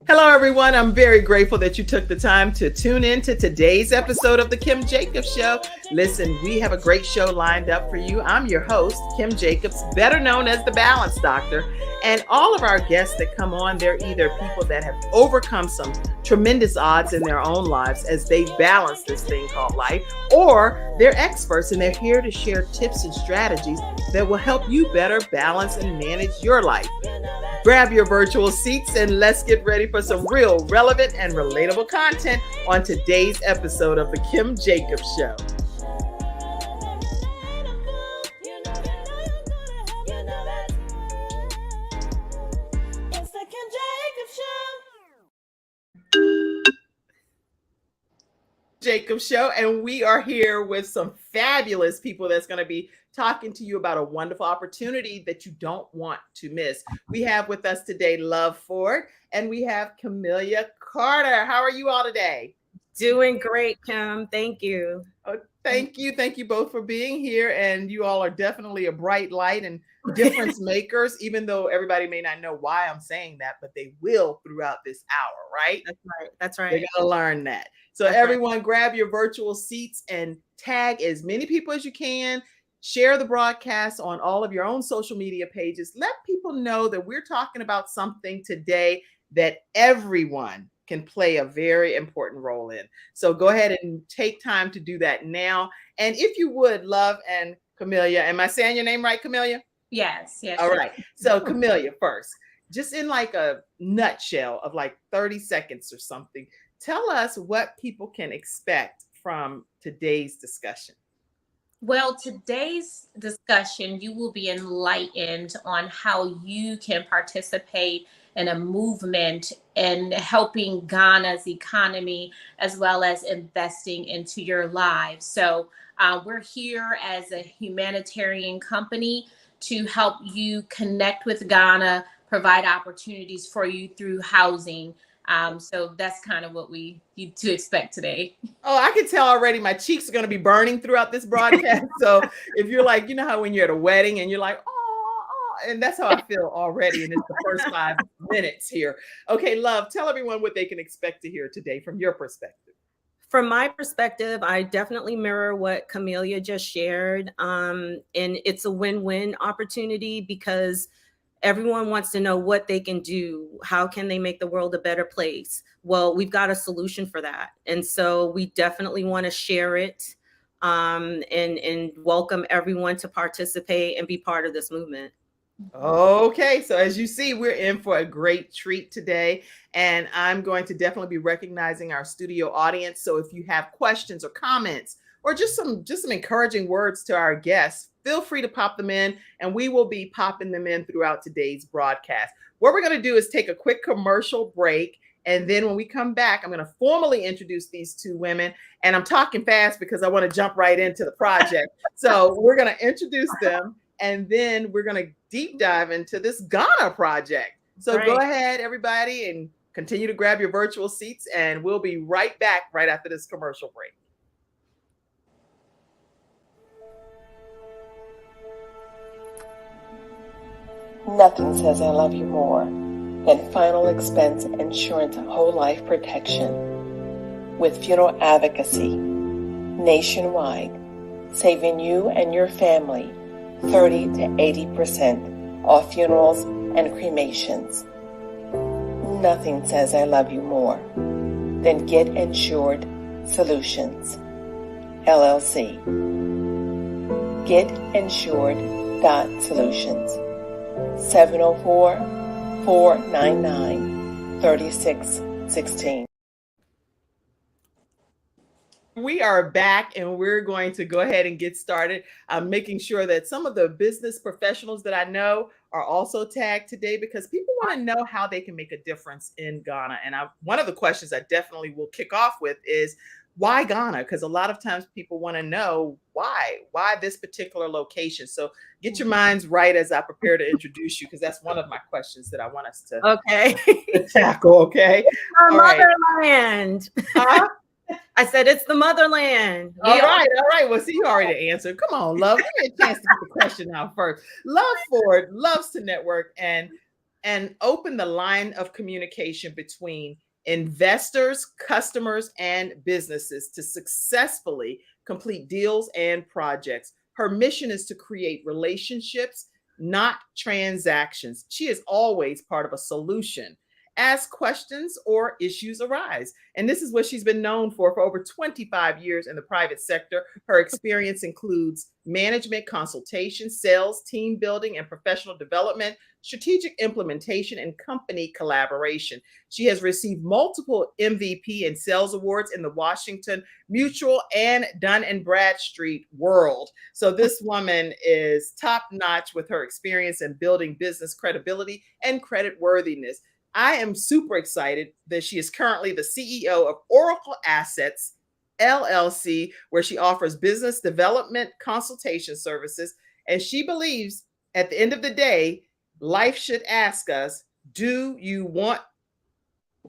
Hello, everyone. I'm very grateful that you took the time to tune in to today's episode of The Kim Jacobs Show. Listen, we have a great show lined up for you. I'm your host, Kim Jacobs, better known as the Balance Doctor. And all of our guests that come on, they're either people that have overcome some tremendous odds in their own lives as they balance this thing called life, or they're experts and they're here to share tips and strategies that will help you better balance and manage your life. Grab your virtual seats and let's get ready for some real, relevant, and relatable content on today's episode of The Kim Jacobs Show. Jacobs Show, and we are here with some fabulous people that's going to be talking to you about a wonderful opportunity that you don't want to miss. We have with us today Love Ford, and we have Camelia Carter. How are you all today? Doing great, Kim. Thank you. Thank you both for being here, and you all are definitely a bright light and difference makers, even though everybody may not know why I'm saying that, but they will throughout this hour, right? That's right. They're going to learn that. So everyone grab your virtual seats and tag as many people as you can. Share the broadcast on all of your own social media pages. Let people know that we're talking about something today that everyone can play a very important role in. So go ahead and take time to do that now. And if you would, Love and Camelia, am I saying your name right, Camelia? Yes. All right. So Camelia first, just in like a nutshell of like 30 seconds or something, tell us what people can expect from today's discussion. Well, today's discussion, you will be enlightened on how you can participate in a movement in helping Ghana's economy, as well as investing into your lives. So we're here as a humanitarian company to help you connect with Ghana, provide opportunities for you through housing. So that's kind of what we need to expect today. Oh, I can tell already my cheeks are going to be burning throughout this broadcast. So if you're like, you know how when you're at a wedding and you're like, oh, and that's how I feel already. And it's the first 5 minutes here. Okay, Love, tell everyone what they can expect to hear today from your perspective. From my perspective, I definitely mirror what Camelia just shared. And it's a win-win opportunity because everyone wants to know what they can do. How can they make the world a better place? Well, we've got a solution for that. And so we definitely want to share it and welcome everyone to participate and be part of this movement. Okay, so as you see, we're in for a great treat today, and I'm going to definitely be recognizing our studio audience. So if you have questions or comments or just some encouraging words to our guests, feel free to pop them in, and we will be popping them in throughout today's broadcast. What we're going to do is take a quick commercial break, and then when we come back, I'm going to formally introduce these two women, and I'm talking fast because I want to jump right into the project. So we're going to introduce them, and then we're going to deep dive into this Ghana project. So Go ahead, everybody, and continue to grab your virtual seats, and we'll be right back right after this commercial break. Nothing says I love you more than final expense insurance whole life protection. With funeral advocacy nationwide, saving you and your family 30 to 80% off funerals and cremations. Nothing says I love you more than Get Insured Solutions, LLC. GetInsured.Solutions. 704-499-3616. We are back, and we're going to go ahead and get started. I'm making sure that some of the business professionals that I know are also tagged today because people want to know how they can make a difference in Ghana. And one of the questions I definitely will kick off with is, why Ghana? Because a lot of times people want to know why this particular location. So get your minds right as I prepare to introduce you, because that's one of my questions that I want us to tackle. Okay. Our motherland. Huh? I said it's the motherland. All right. Well, see, you already answered. Come on, Love. Give me a chance to get the question out first. Love Ford loves to network, and and open the line of communication between investors, customers, and businesses to successfully complete deals and projects. Her mission is to create relationships, not transactions. She is always part of a solution as questions or issues arise. And this is what she's been known for over 25 years in the private sector. Her experience includes management consultation, sales, team building, and professional development, strategic implementation, and company collaboration. She has received multiple MVP and sales awards in the Washington Mutual and Dun and Bradstreet world. So this woman is top notch with her experience in building business credibility and credit worthiness. I am super excited that she is currently the CEO of Oracle Assets LLC, where she offers business development consultation services. And she believes at the end of the day, life should ask us, do you want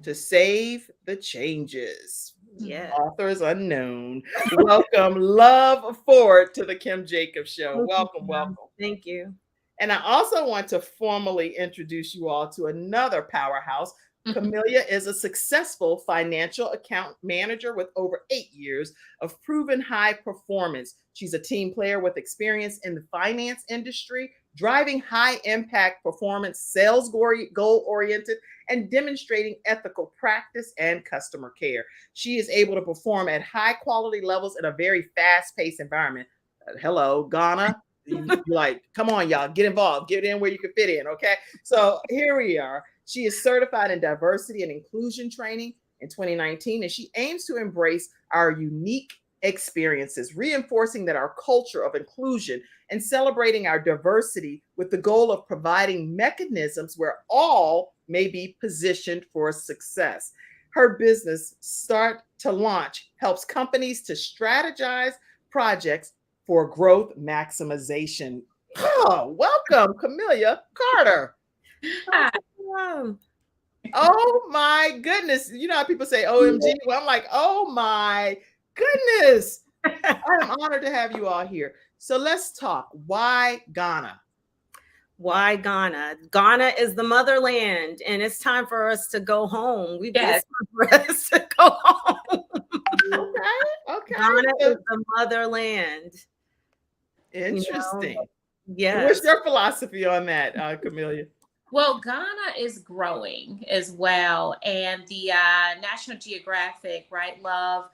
to save the changes? Yeah. Authors unknown. Welcome, Love Ford, to the Kim Jacobs Show. Welcome, welcome. Thank you. And I also want to formally introduce you all to another powerhouse. Camelia is a successful financial account manager with over 8 years of proven high performance. She's a team player with experience in the finance industry, driving high impact performance, sales goal oriented, and demonstrating ethical practice and customer care. She is able to perform at high quality levels in a very fast paced environment. Hello, Ghana. You're like, come on, y'all, get involved, get in where you can fit in. Okay. So here we are. She is certified in diversity and inclusion training in 2019, and she aims to embrace our unique experiences, reinforcing that our culture of inclusion and celebrating our diversity with the goal of providing mechanisms where all may be positioned for success. Her business, Start to Launch, helps companies to strategize projects for growth maximization. Oh, welcome, Camelia Carter. Hi. Oh my goodness. You know how people say OMG? Well, I'm like, oh my goodness. I'm honored to have you all here. So let's talk. Why Ghana? Why Ghana? Ghana is the motherland, and it's time for us to go home. It's time for us to go home. Okay. Ghana is the motherland. Interesting. Yeah. What's your philosophy on that, Camelia? Well, Ghana is growing as well. And the National Geographic, right, Love,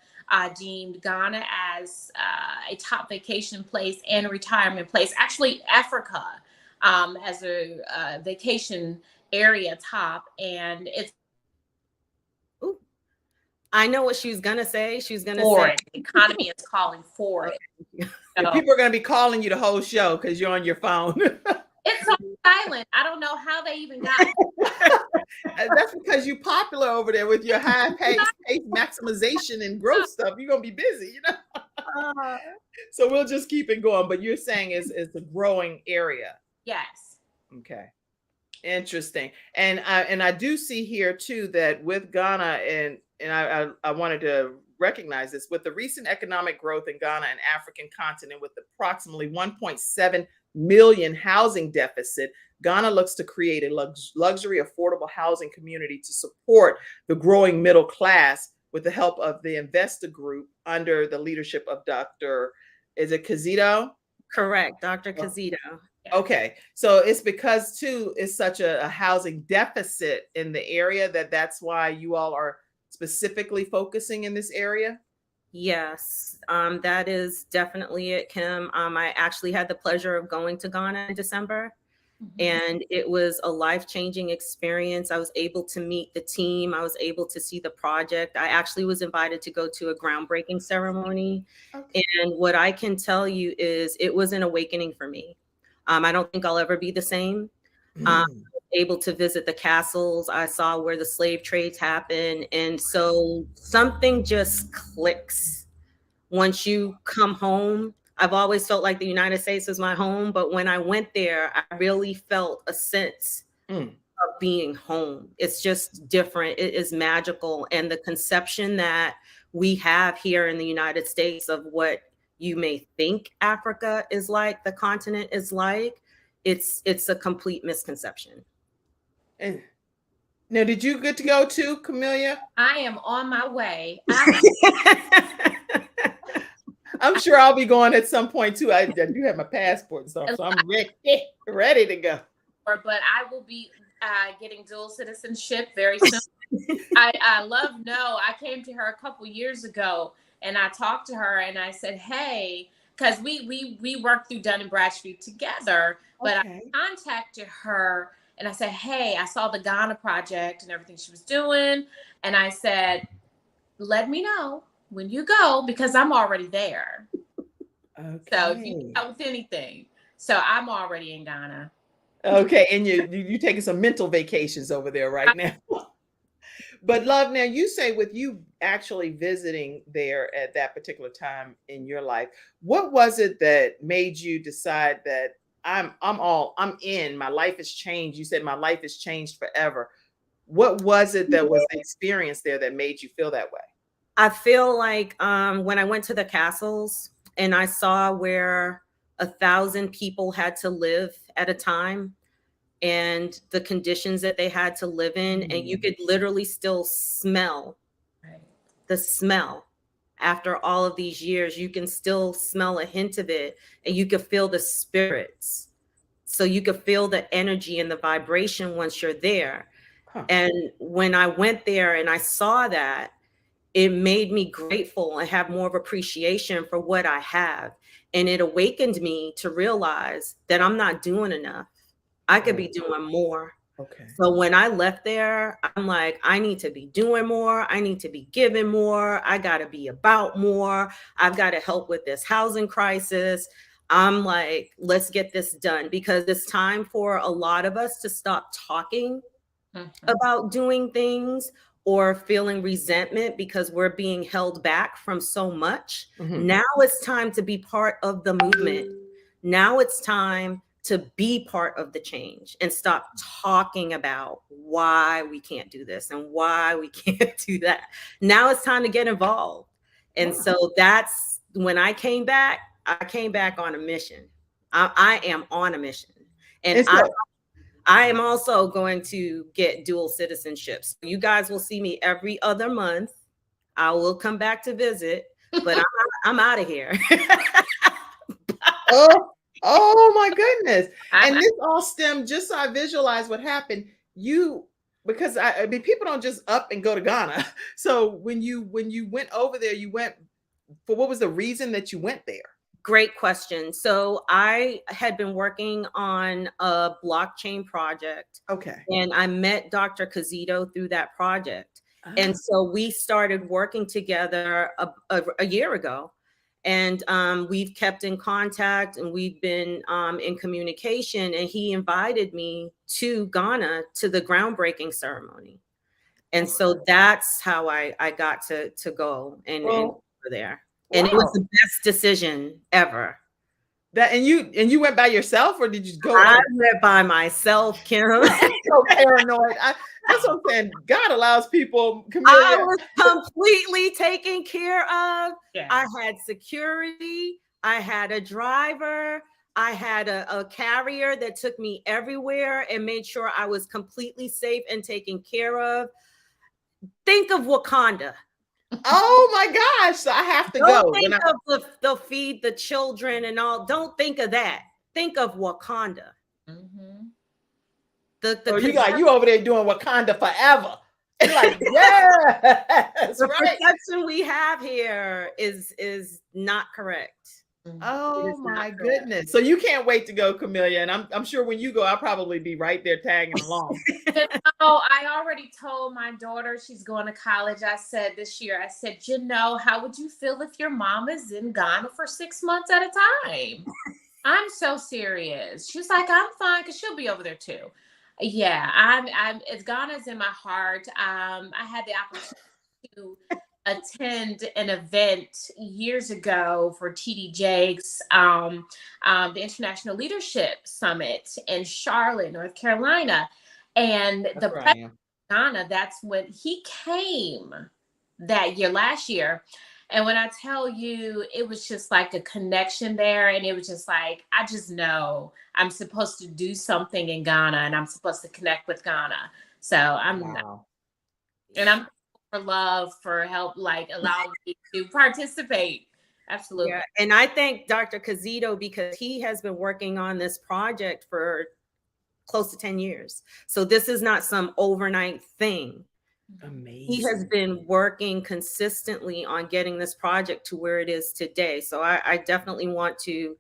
deemed Ghana as a top vacation place and a retirement place. Actually, Africa as a vacation area top. And it's I know what she was gonna say. She was gonna for say it. The economy is calling for it. So, people are going to be calling you the whole show because you're on your phone. It's so silent. I don't know how they even got it. That's because you're popular over there with your high pace maximization and growth stuff. You're going to be busy, you know? So we'll just keep it going. But you're saying it's a growing area. Yes. Okay. Interesting. And I do see here too that with Ghana, and I wanted to recognize this, with the recent economic growth in Ghana and African continent with approximately 1.7 million housing deficit, Ghana looks to create a luxury affordable housing community to support the growing middle class with the help of the Investor Group under the leadership of Dr. Is it Kizito? Correct, Dr. Kizito. Okay, so it's because too it's such a housing deficit in the area that's why you all are specifically focusing in this area? Yes, that is definitely it, Kim. I actually had the pleasure of going to Ghana in December, and it was a life-changing experience. I was able to meet the team. I was able to see the project. I actually was invited to go to a groundbreaking ceremony. Okay. And what I can tell you is it was an awakening for me. I don't think I'll ever be the same. Able to visit the castles. I saw where the slave trades happen. And so something just clicks once you come home. I've always felt like the United States was my home, but when I went there, I really felt a sense of being home. It's just different. It is magical. And the conception that we have here in the United States of what you may think Africa is like, the continent is like, it's a complete misconception. And now, did you get to go too, Camelia? I am on my way. I'm sure I'll be going at some point too. I do have my passport and stuff, so I'm ready to go. But I will be getting dual citizenship very soon. I love No. I came to her a couple years ago and I talked to her and I said, hey, because we worked through Dun and Bradstreet together, but Okay. I contacted her and I said, hey, I saw the Ghana project and everything she was doing. And I said, let me know when you go because I'm already there. Okay. So if you need help with anything. So I'm already in Ghana. Okay, and you taking some mental vacations over there right now. But love, now you say with you actually visiting there at that particular time in your life, what was it that made you decide that I'm in, my life has changed? You said my life has changed forever. What was it that was the experience there that made you feel that way? I feel like when I went to the castles and I saw where 1,000 people had to live at a time and the conditions that they had to live in, and you could literally still smell the smell after all of these years. You can still smell a hint of it and you can feel the spirits. So you could feel the energy and the vibration once you're there. Huh. And when I went there and I saw that, it made me grateful and have more of appreciation for what I have. And it awakened me to realize that I'm not doing enough. I could be doing more. Okay. So when I left there, I'm like, I need to be doing more. I need to be giving more. I got to be about more. I've got to help with this housing crisis. I'm like, let's get this done because it's time for a lot of us to stop talking about doing things or feeling resentment because we're being held back from so much. Now it's time to be part of the movement. Now it's time to be part of the change and stop talking about why we can't do this and why we can't do that. Now it's time to get involved. And so that's when I came back on a mission. I am on a mission. And I am also going to get dual citizenship. So you guys will see me every other month. I will come back to visit, but I'm out of here. Oh my goodness. And this all stemmed, just so I visualize what happened. Because I mean, people don't just up and go to Ghana. So when you went over there, you went for, what was the reason that you went there? Great question. So I had been working on a blockchain project. Okay. And I met Dr. Kizito through that project. And so we started working together a year ago. And we've kept in contact and we've been in communication. And he invited me to Ghana to the groundbreaking ceremony. And so that's how I got to go and over there. And it was the best decision ever. That and you went by yourself, or did you go? I went by myself, Kim. So paranoid. That's what I'm saying. God allows people. I was completely taken care of. Yeah. I had security. I had a driver. I had a carrier that took me everywhere and made sure I was completely safe and taken care of. Think of Wakanda. Oh my gosh. So I have to Don't go. think of the feed the children and all. Don't think of that. Think of Wakanda. You over there doing Wakanda forever. You're like, yes, the right. perception we have here is not correct. Oh my goodness. So you can't wait to go, Camelia. And I'm sure when you go, I'll probably be right there tagging along. I already told my daughter, she's going to college. I said this year, I said, how would you feel if your mom is in Ghana for 6 months at a time? I'm so serious. She's like, I'm fine, because she'll be over there too. Yeah, it's Ghana's in my heart. I had the opportunity to attend an event years ago for TD Jakes, the International Leadership Summit in Charlotte, North Carolina. And the president of Ghana, that's when he came that year, last year. And when I tell you, it was just like a connection there. And it was just like, I just know I'm supposed to do something in Ghana and I'm supposed to connect with Ghana. So Wow. and I'm for love, for help, like allowing me to participate. Absolutely. Yeah, and I thank Dr. Cazito because he has been working on this project for close to 10 years. So this is not some overnight thing. Amazing. He has been working consistently on getting this project to where it is today. So I definitely want to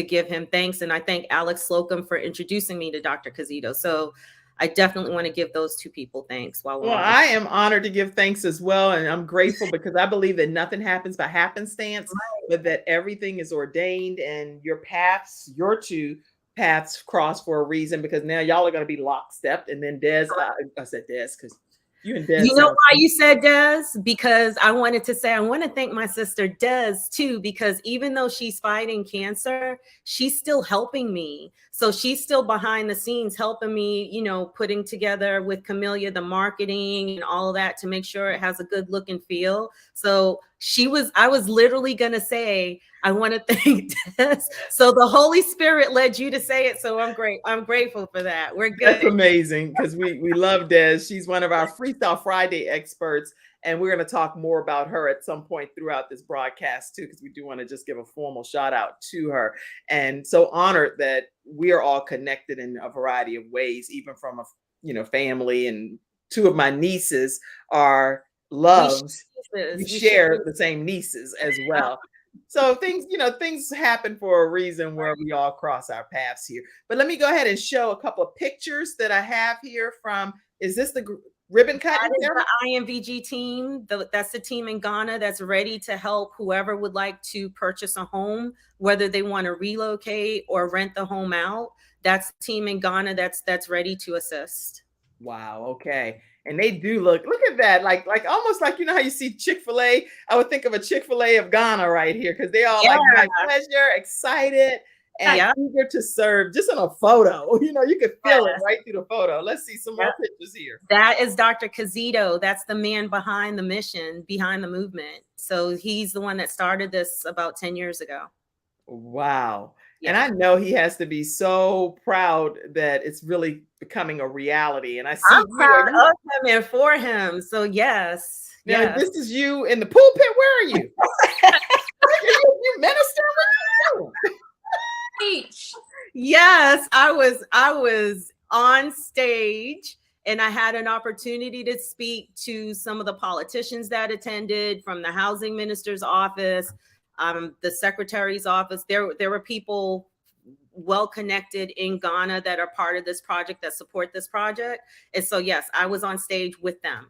give him thanks. And I thank Alex Slocum for introducing me to Dr. Cazito. So I definitely want to give those two people thanks while we're Well, on. I am honored to give thanks as well. And I'm grateful because I believe that nothing happens by happenstance, but that everything is ordained and your two paths cross for a reason, because now y'all are going to be lockstep. And then Des, I said Des because you and Des. You know why you said Des? Because I wanted to say, I want to thank my sister Des too, because even though she's fighting cancer, she's still helping me. So she's still behind the scenes helping me, you know, putting together with Camellia the marketing and all of that to make sure it has a good look and feel. So I was literally going to say, I want to thank Des. So the Holy Spirit led you to say it. So I'm grateful for that. We're good. That's amazing because we love Des. She's one of our Freestyle Friday experts. And we're going to talk more about her at some point throughout this broadcast too, because we do want to just give a formal shout out to her. And so honored that we are all connected in a variety of ways, even from a family. And two of my nieces are loves. We share the same nieces as well. So things happen for a reason where we all cross our paths here. But let me go ahead and show a couple of pictures that I have here from, is this the ribbon cut? That is the IMVG team. That's the team in Ghana that's ready to help whoever would like to purchase a home, whether they want to relocate or rent the home out. That's the team in Ghana that's ready to assist. Wow. Okay. And they do look at that, like almost like, how you see Chick-fil-A. I would think of a Chick-fil-A of Ghana right here, because they all like my pleasure, excited, and eager to serve. Just in a photo, you could feel it right through the photo. Let's see some more pictures here. That is Dr. Cazito. That's the man behind the mission, behind the movement. So he's the one that started this about 10 years ago. Wow. Yeah. And I know he has to be so proud that it's really becoming a reality. And I see I'm proud of him and for him. So yes. Now, yes. This is you in the pulpit. Where are you? You minister? What are you doing? Yes, I was on stage and I had an opportunity to speak to some of the politicians that attended, from the housing minister's office, the secretary's office. There were people well connected in Ghana that are part of this project, that support this project. And so, yes, I was on stage with them.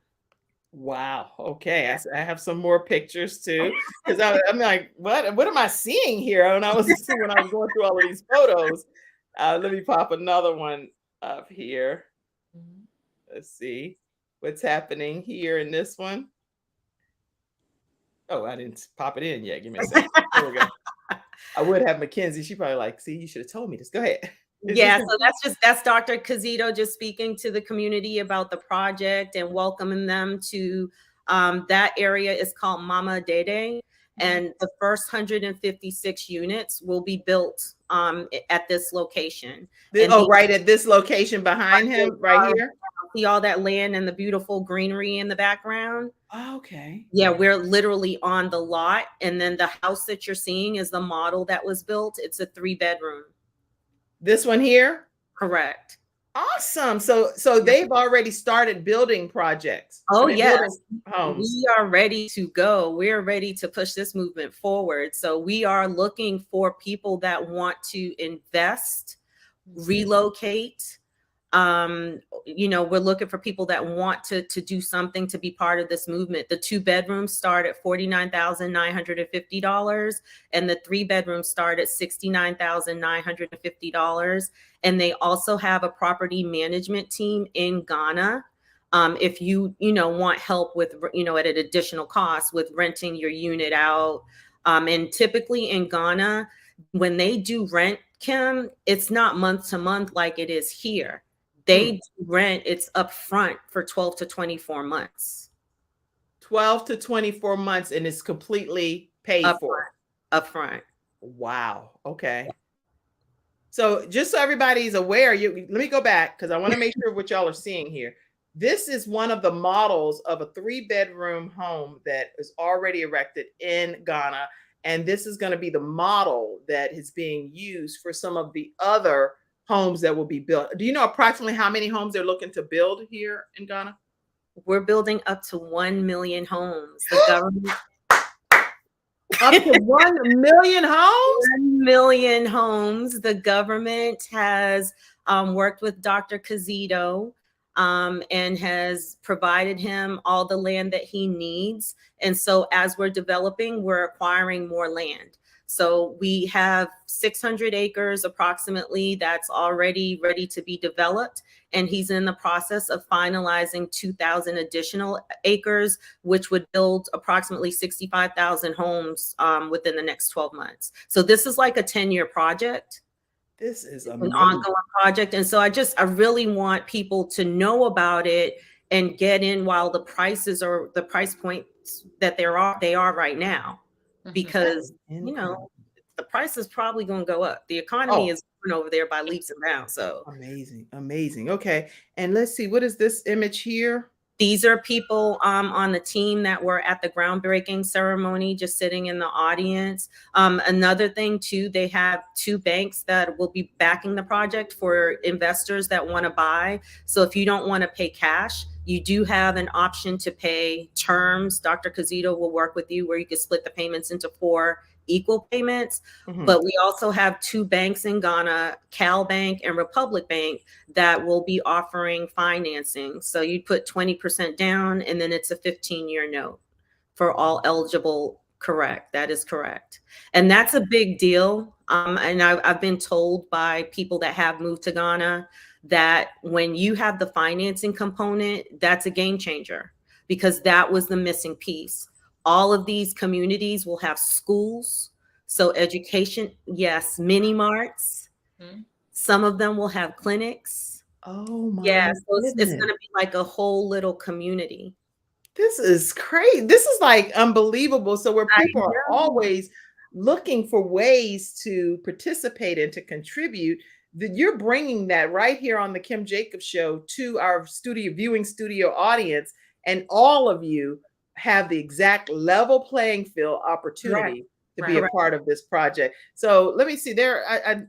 Wow. Okay. I have some more pictures too, because I'm like, what am I seeing here? When I was going through all of these photos. Let me pop another one up here. Let's see what's happening here in this one. Oh, I didn't pop it in yet. Give me a second. There we go. I would have Mackenzie. She probably like, see, you should have told me this. Go ahead. So that's Dr. Cazito just speaking to the community about the project and welcoming them to that area is called Mama Dede. And the first 156 units will be built at this location. Right at this location behind him, right here. See all that land and the beautiful greenery in the background. Oh, okay. Yeah, we're literally on the lot. And then the house that you're seeing is the model that was built. It's a 3-bedroom. This one here? Correct. Awesome. So they've already started building projects. Oh, yes. We are ready to go. We're ready to push this movement forward. So we are looking for people that want to invest, relocate. We're looking for people that want to do something to be part of this movement. The 2-bedrooms start at $49,950 and the 3-bedrooms start at $69,950. And they also have a property management team in Ghana. If you want help with, at an additional cost with renting your unit out. And typically in Ghana, when they do rent, Kim, it's not month to month like it is here. They rent, it's upfront for 12 to 24 months. 12 to 24 months, and it's completely paid for. Upfront. Wow. Okay. So just so everybody's aware, let me go back because I want to make sure what y'all are seeing here. This is one of the models of a 3-bedroom home that is already erected in Ghana. And this is going to be the model that is being used for some of the other homes that will be built. Do you know approximately how many homes they're looking to build here in Ghana? We're building up to 1 million homes. The government up to 1 million homes? 1 million homes. The government has worked with Dr. Kizito and has provided him all the land that he needs. And so as we're developing, we're acquiring more land. So we have 600 acres approximately that's already ready to be developed. And he's in the process of finalizing 2,000 additional acres, which would build approximately 65,000 homes within the next 12 months. So this is like a 10-year project. This is an ongoing project. And so I really want people to know about it and get in while the prices are the price points that they are right now. Because, you know, the price is probably going to go up. The economy is going over there by leaps and bounds. So amazing. Amazing. Okay. And let's see, what is this image here? These are people on the team that were at the groundbreaking ceremony, just sitting in the audience. Another thing too, they have 2 banks that will be backing the project for investors that want to buy. So if you don't want to pay cash, you do have an option to pay terms. Dr. Kizito will work with you where you can split the payments into 4 equal payments. But we also have 2 banks in Ghana, Cal Bank and Republic Bank, that will be offering financing. So you put 20% down and then it's a 15-year note for all eligible. Correct. That is correct. And that's a big deal. And I've been told by people that have moved to Ghana that when you have the financing component, that's a game changer, because that was the missing piece. All of these communities will have schools. So education, yes, mini marts. Some of them will have clinics. Oh my goodness. So it's going to be like a whole little community. This is crazy. This is like unbelievable. So where people are always looking for ways to participate and to contribute, that you're bringing that right here on the Kim Jacobs Show to our viewing studio audience, and all of you have the exact level playing field opportunity to be a part of this project. So let me see there.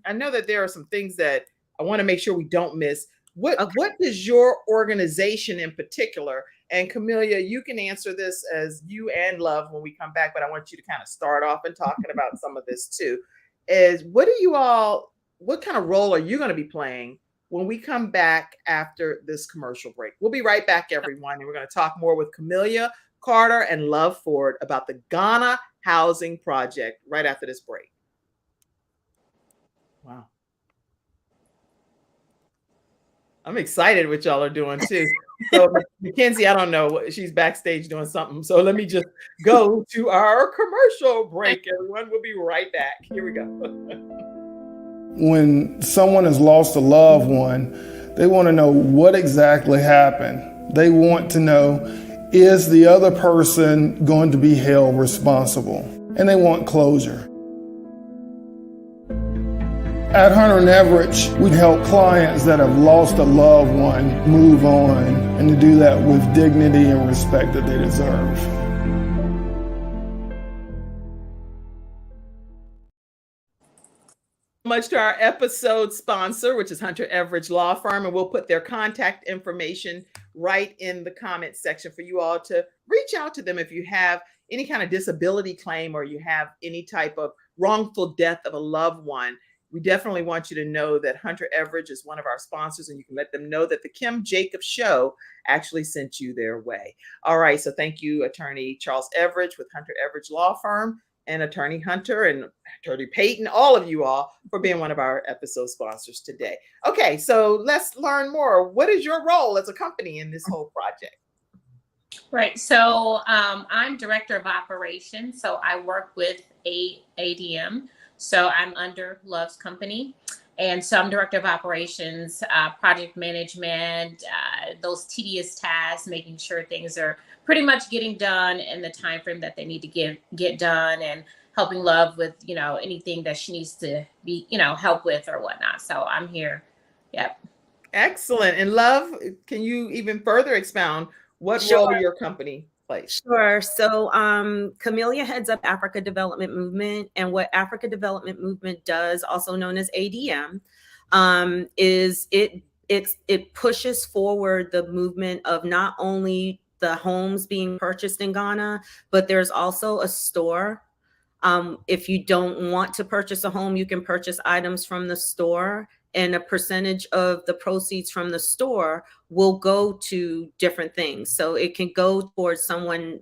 I know that there are some things that I want to make sure we don't miss. What does your organization in particular, and Camelia, you can answer this as you and Love when we come back, but I want you to kind of start off and talking about some of this too, is what kind of role are you going to be playing when we come back after this commercial break? We'll be right back, everyone. And we're going to talk more with Camelia Carter and Love Ford about the Ghana Housing Project right after this break. Wow. I'm excited what y'all are doing too. So Mackenzie, I don't know, she's backstage doing something. So let me just go to our commercial break, everyone. We'll be right back. Here we go. When someone has lost a loved one, they want to know what exactly happened. They want to know, is the other person going to be held responsible? And they want closure. At Hunter and Everett, we help clients that have lost a loved one move on, and to do that with dignity and respect that they deserve. Much to our episode sponsor, which is Hunter Everett Law Firm, and we'll put their contact information right in the comment section for you all to reach out to them if you have any kind of disability claim or you have any type of wrongful death of a loved one. We definitely want you to know that Hunter Everett is one of our sponsors, and you can let them know that the Kim Jacobs Show actually sent you their way. All right, so thank you, Attorney Charles Everett with Hunter Everett Law Firm, and Attorney Hunter and Attorney Peyton, all of you all, for being one of our episode sponsors today. Okay, so let's learn more. What is your role as a company in this whole project? Right. So I'm Director of Operations. So I work with ADM. So I'm under Love's company. And so I'm director of operations, project management, those tedious tasks, making sure things are pretty much getting done in the time frame that they need to get done, and helping Love with, anything that she needs to be, help with or whatnot. So I'm here. Yep. Excellent. And Love, can you even further expound what Sure. role your company plays? Sure. So Camellia heads up Africa Development Movement, and what Africa Development Movement does, also known as ADM, is it pushes forward the movement of not only the homes being purchased in Ghana, but there's also a store. If you don't want to purchase a home, you can purchase items from the store, and a percentage of the proceeds from the store will go to different things. So it can go towards someone,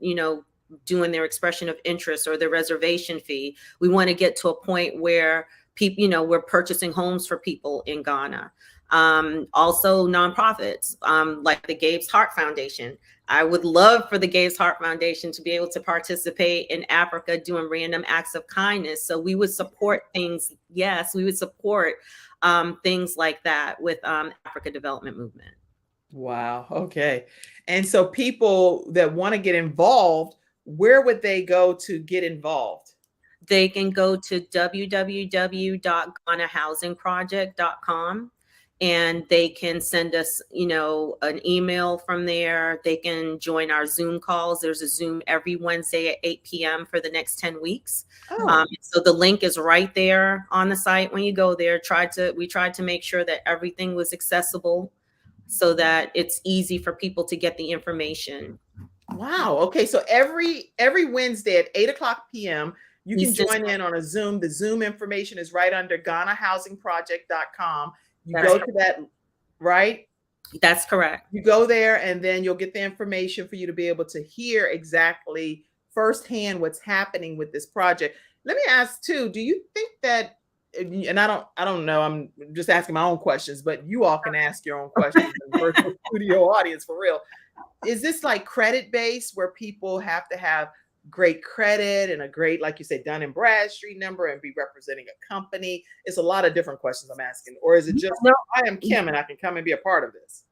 doing their expression of interest or their reservation fee. We want to get to a point where people, we're purchasing homes for people in Ghana. Also nonprofits, like the Gabe's Heart Foundation. I would love for the Gabe's Heart Foundation to be able to participate in Africa doing random acts of kindness. So we would support things. Yes, we would support things like that with Africa Development Movement. Wow. Okay. And so people that want to get involved, where would they go to get involved? They can go to www.ghanahousingproject.com, and they can send us, an email from there. They can join our Zoom calls. There's a Zoom every Wednesday at 8 p.m. for the next 10 weeks. Oh. So the link is right there on the site. When you go there, we tried to make sure that everything was accessible so that it's easy for people to get the information. Wow. Okay. So every Wednesday at 8:00 p.m., you can Eastern join in on a Zoom. The Zoom information is right under GhanaHousingProject.com. You That's go right. to that, right? That's correct. You go there, and then you'll get the information for you to be able to hear exactly firsthand what's happening with this project. Let me ask too, do you think that, and I don't know, I'm just asking my own questions, but you all can ask your own questions in the virtual studio audience for real. Is this like credit based where people have to have great credit and a great, like you said, Dun and Bradstreet number and be representing a company? It's a lot of different questions I'm asking. Or is it just, No. I am Kim and I can come and be a part of this?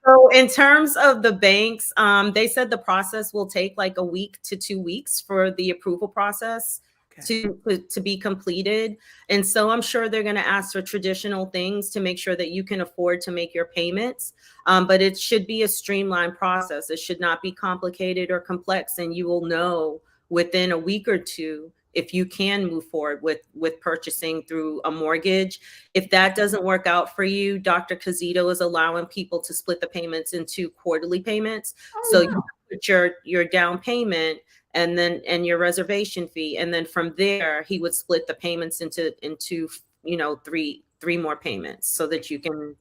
So in terms of the banks, they said the process will take like a week to 2 weeks for the approval process to be completed. And so I'm sure they're going to ask for traditional things to make sure that you can afford to make your payments. But it should be a streamlined process. It should not be complicated or complex. And you will know within a week or two if you can move forward with purchasing through a mortgage. If that doesn't work out for you, Dr. Cazito is allowing people to split the payments into quarterly payments. So you put your down payment and your reservation fee, and then from there he would split the payments into three more payments so that you can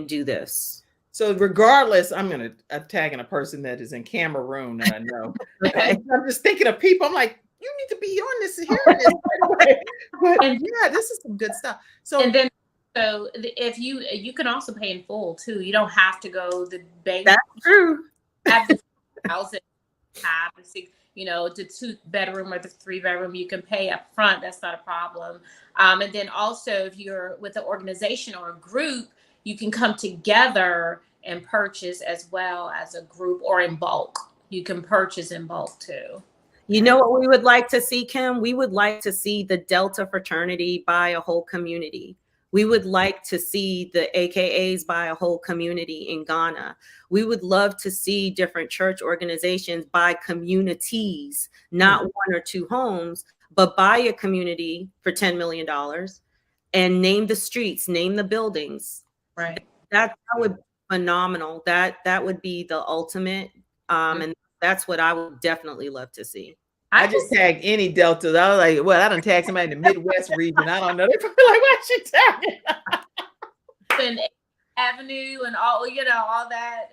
do this. So regardless, I'm going to tag in a person that is in Cameroon that I know. Okay. I'm just thinking of people. I'm like, you need to be on this, hearing this. But yeah, this is some good stuff. So and then, if you can also pay in full too. You don't have to go the bank. That's true. Have the house the 2-bedroom or the 3-bedroom. You can pay up front. That's not a problem. And then also, if you're with an organization or a group, you can come together and purchase as well as a group, or in bulk. You can purchase in bulk too. You know what we would like to see, Kim? We would like to see the Delta fraternity buy a whole community. We would like to see the AKAs buy a whole community in Ghana. We would love to see different church organizations buy communities, not one or two homes, but buy a community for $10 million and name the streets, name the buildings. Right. That would be phenomenal. That would be the ultimate. And that's what I would definitely love to see. I just tagged any Deltas. I was like, well, I done tagged somebody in the Midwest region. I don't know. They're probably like, why she tagging? And Avenue and all that.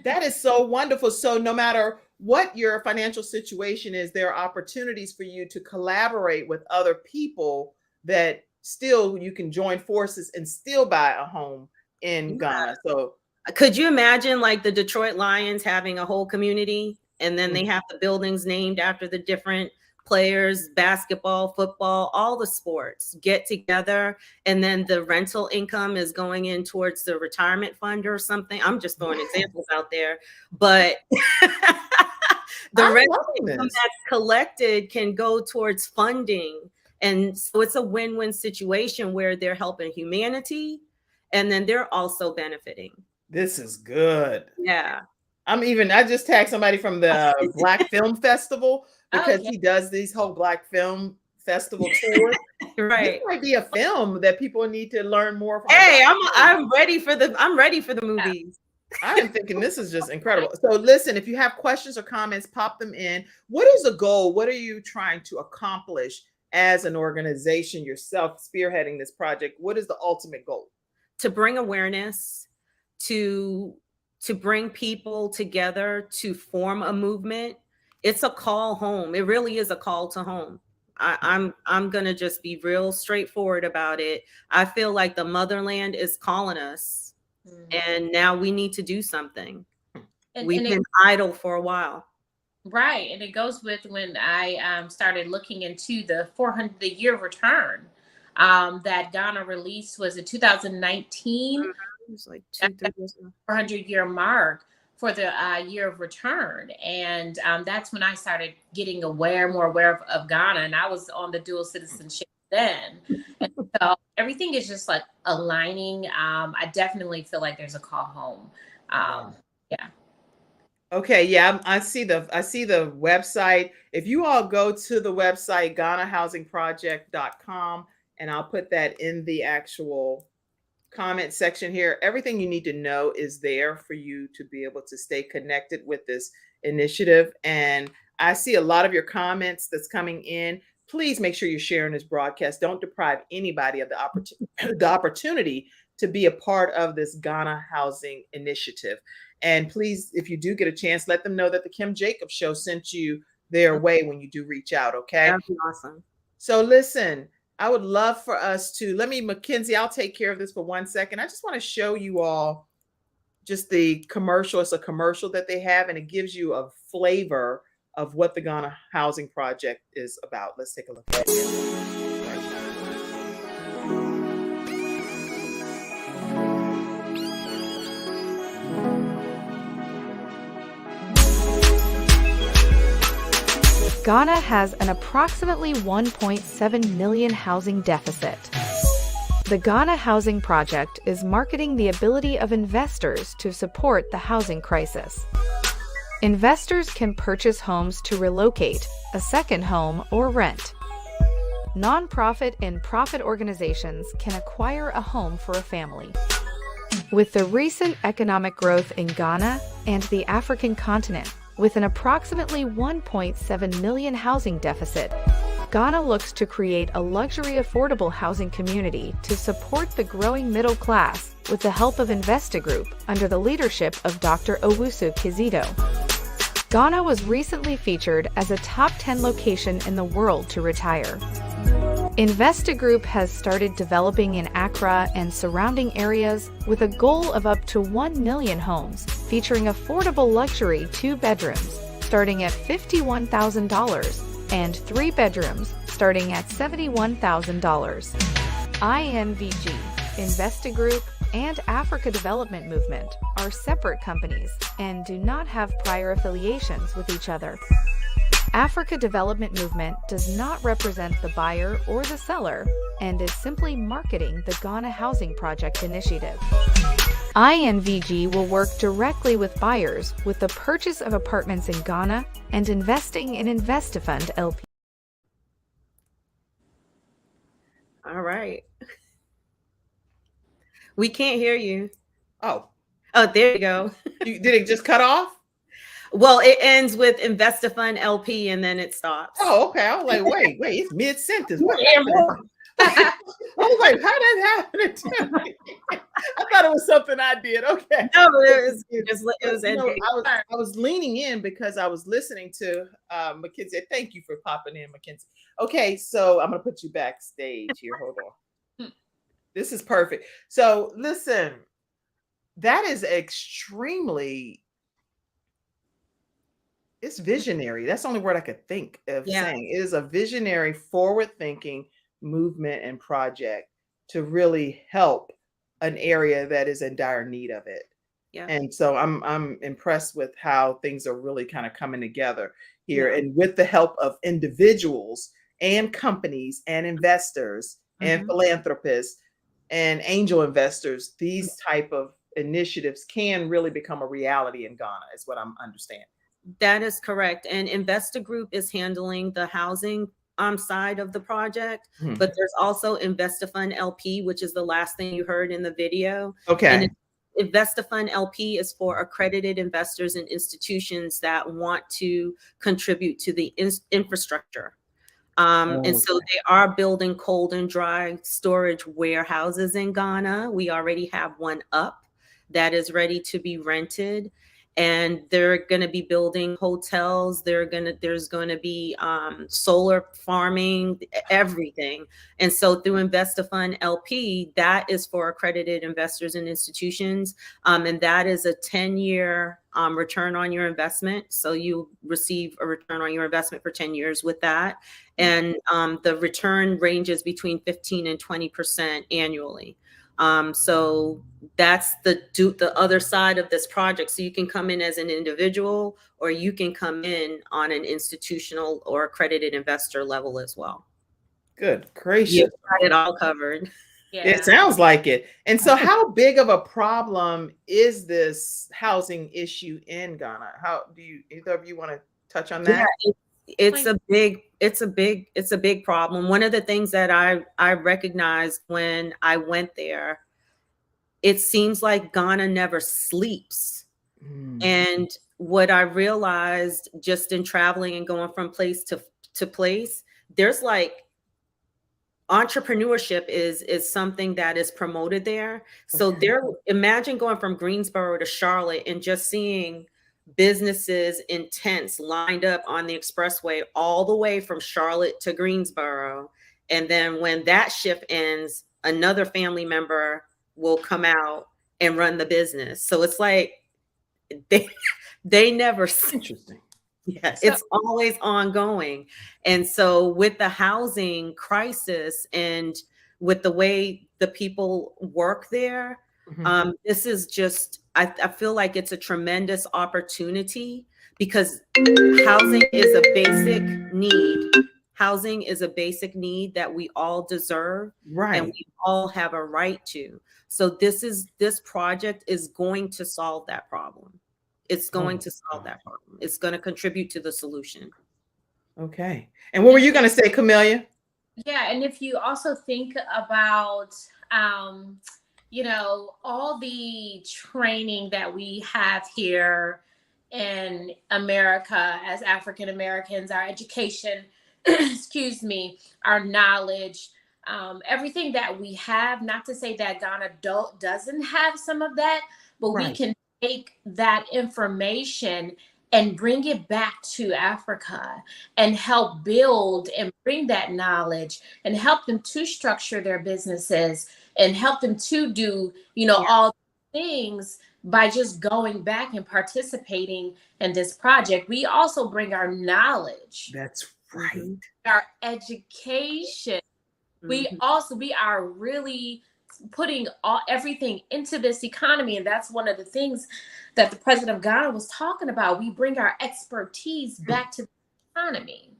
That is so wonderful. So no matter what your financial situation is, there are opportunities for you to collaborate with other people that still you can join forces and still buy a home in Ghana. So could you imagine like the Detroit Lions having a whole community, and then they have the buildings named after the different players, basketball, football, all the sports get together, and then the rental income is going in towards the retirement fund or something. I'm just throwing examples out there, but the rental income that's collected can go towards funding. And so it's a win-win situation where they're helping humanity and then they're also benefiting. This is good. Yeah. I just tagged somebody from the Black Film Festival because he does these whole Black Film Festival tours. Right. This might be a film that people need to learn more from. Hey, I'm ready for the movies. I am thinking this is just incredible. So listen, if you have questions or comments, pop them in. What is the goal? What are you trying to accomplish as an organization, yourself spearheading this project? What is the ultimate goal? To bring awareness, to bring people together, to form a movement. It's a call home. It really is a call to home. I'm gonna just be real straightforward about it. I feel like the motherland is calling us, and now we need to do something. We've been idle for a while. Right, and it goes with when I started looking into the 400-year return that Ghana released. Was it 2019? It was like 2-3 years ago. 400-year mark for the year of return, and that's when I started getting more aware of Ghana, and I was on the dual citizenship then, and so everything is just like aligning. I definitely feel like there's a call home. Yeah. Okay, yeah, I see the website. If you all go to the website GhanaHousingProject.com, and I'll put that in the actual comment section here. Everything you need to know is there for you to be able to stay connected with this initiative. And I see a lot of your comments that's coming in. Please make sure you're sharing this broadcast. Don't deprive anybody of the opportunity to be a part of this Ghana Housing Initiative. And please, if you do get a chance, let them know that the Kim Jacobs Show sent you their way when you do reach out, okay? That'd be awesome. So listen, I would love for us to, Mackenzie, I'll take care of this for 1 second. I just want to show you all just the commercial. It's a commercial that they have, and it gives you a flavor of what the Ghana Housing Project is about. Let's take a look at it. Ghana has an approximately 1.7 million housing deficit. The Ghana Housing Project is marketing the ability of investors to support the housing crisis. Investors can purchase homes to relocate, a second home, or rent. Nonprofit and profit organizations can acquire a home for a family. With the recent economic growth in Ghana and the African continent, with an approximately 1.7 million housing deficit, Ghana looks to create a luxury affordable housing community to support the growing middle class with the help of Investa Group under the leadership of Dr. Owusu Kizito. Ghana was recently featured as a top 10 location in the world to retire. Investa Group has started developing in Accra and surrounding areas with a goal of up to 1 million homes, featuring affordable luxury 2 bedrooms starting at $51,000 and 3 bedrooms starting at $71,000. INVG, Investa Group, and Africa Development Movement are separate companies and do not have prior affiliations with each other. Africa Development Movement does not represent the buyer or the seller and is simply marketing the Ghana Housing Project initiative. INVG will work directly with buyers with the purchase of apartments in Ghana and investing in InvestaFund LP. All right. We can't hear you. Oh, there you go. Did it just cut off? Well, it ends with InvestaFund LP and then it stops. Oh, okay. I was like, wait, it's mid-sentence. What happened? I was like, how did that happen? I thought it was something I did. Okay. No, it was ending. I was leaning in because I was listening to Mackenzie. Thank you for popping in, Mackenzie. Okay, so I'm going to put you backstage here. Hold on. This is perfect. So listen, that is it's visionary. That's the only word I could think of Yeah. saying. It is a visionary, forward-thinking movement and project to really help an area that is in dire need of it. Yeah. And so I'm impressed with how things are really kind of coming together here, Yeah. and with the help of individuals and companies and investors and Mhm. philanthropists and angel investors, these type of initiatives can really become a reality in Ghana, is what I'm understanding. That is correct. And Investor Group is handling the housing side of the project, Hmm. but there's also InvestaFund LP, which is the last thing you heard in the video. Okay. And InvestaFund LP is for accredited investors and institutions that want to contribute to the infrastructure. And so Okay. they are building cold and dry storage warehouses in Ghana. We already have one up that is ready to be rented. And they're going to be building hotels. There's going to be solar farming, everything. And so through InvestaFund LP, that is for accredited investors and institutions. And that is a 10-year return on your investment. So you receive a return on your investment for 10 years with that. And the return ranges between 15 and 20% annually. So that's the other side of this project. So you can come in as an individual, or you can come in on an institutional or accredited investor level as well. Good gracious. You've got it all covered. Yeah. It sounds like it. And so how big of a problem is this housing issue in Ghana? How do you, either of you want to touch on that? Yeah, it's a big problem. One of the things that I recognized when I went there, it seems like Ghana never sleeps. Mm. And what I realized just in traveling and going from place to place, there's like entrepreneurship is something that is promoted there. So Okay. imagine going from Greensboro to Charlotte and just seeing businesses in tents lined up on the expressway all the way from Charlotte to Greensboro. And then when that shift ends, another family member will come out and run the business. So it's like they never Interesting. Yeah, it's always ongoing. And so with the housing crisis and with the way the people work there, Mhm. this is just, I feel like it's a tremendous opportunity because housing is a basic need. Housing is a basic need that we all deserve and Right. we all have a right to. So this project is going to solve that problem. It's going to solve that problem. It's going to contribute to the solution. Okay. And what were you going to say, Camelia? Yeah, and if you also think about, all the training that we have here in America as African Americans, our education, excuse me, our knowledge, everything that we have, not to say that Ghana doesn't have some of that, but we Right. can take that information and bring it back to Africa and help build and bring that knowledge and help them to structure their businesses and help them to do, all things by just going back and participating in this project. We also bring our knowledge, That's right. our education. We are really putting everything into this economy. And that's one of the things that the president of Ghana was talking about. We bring our expertise back to the economy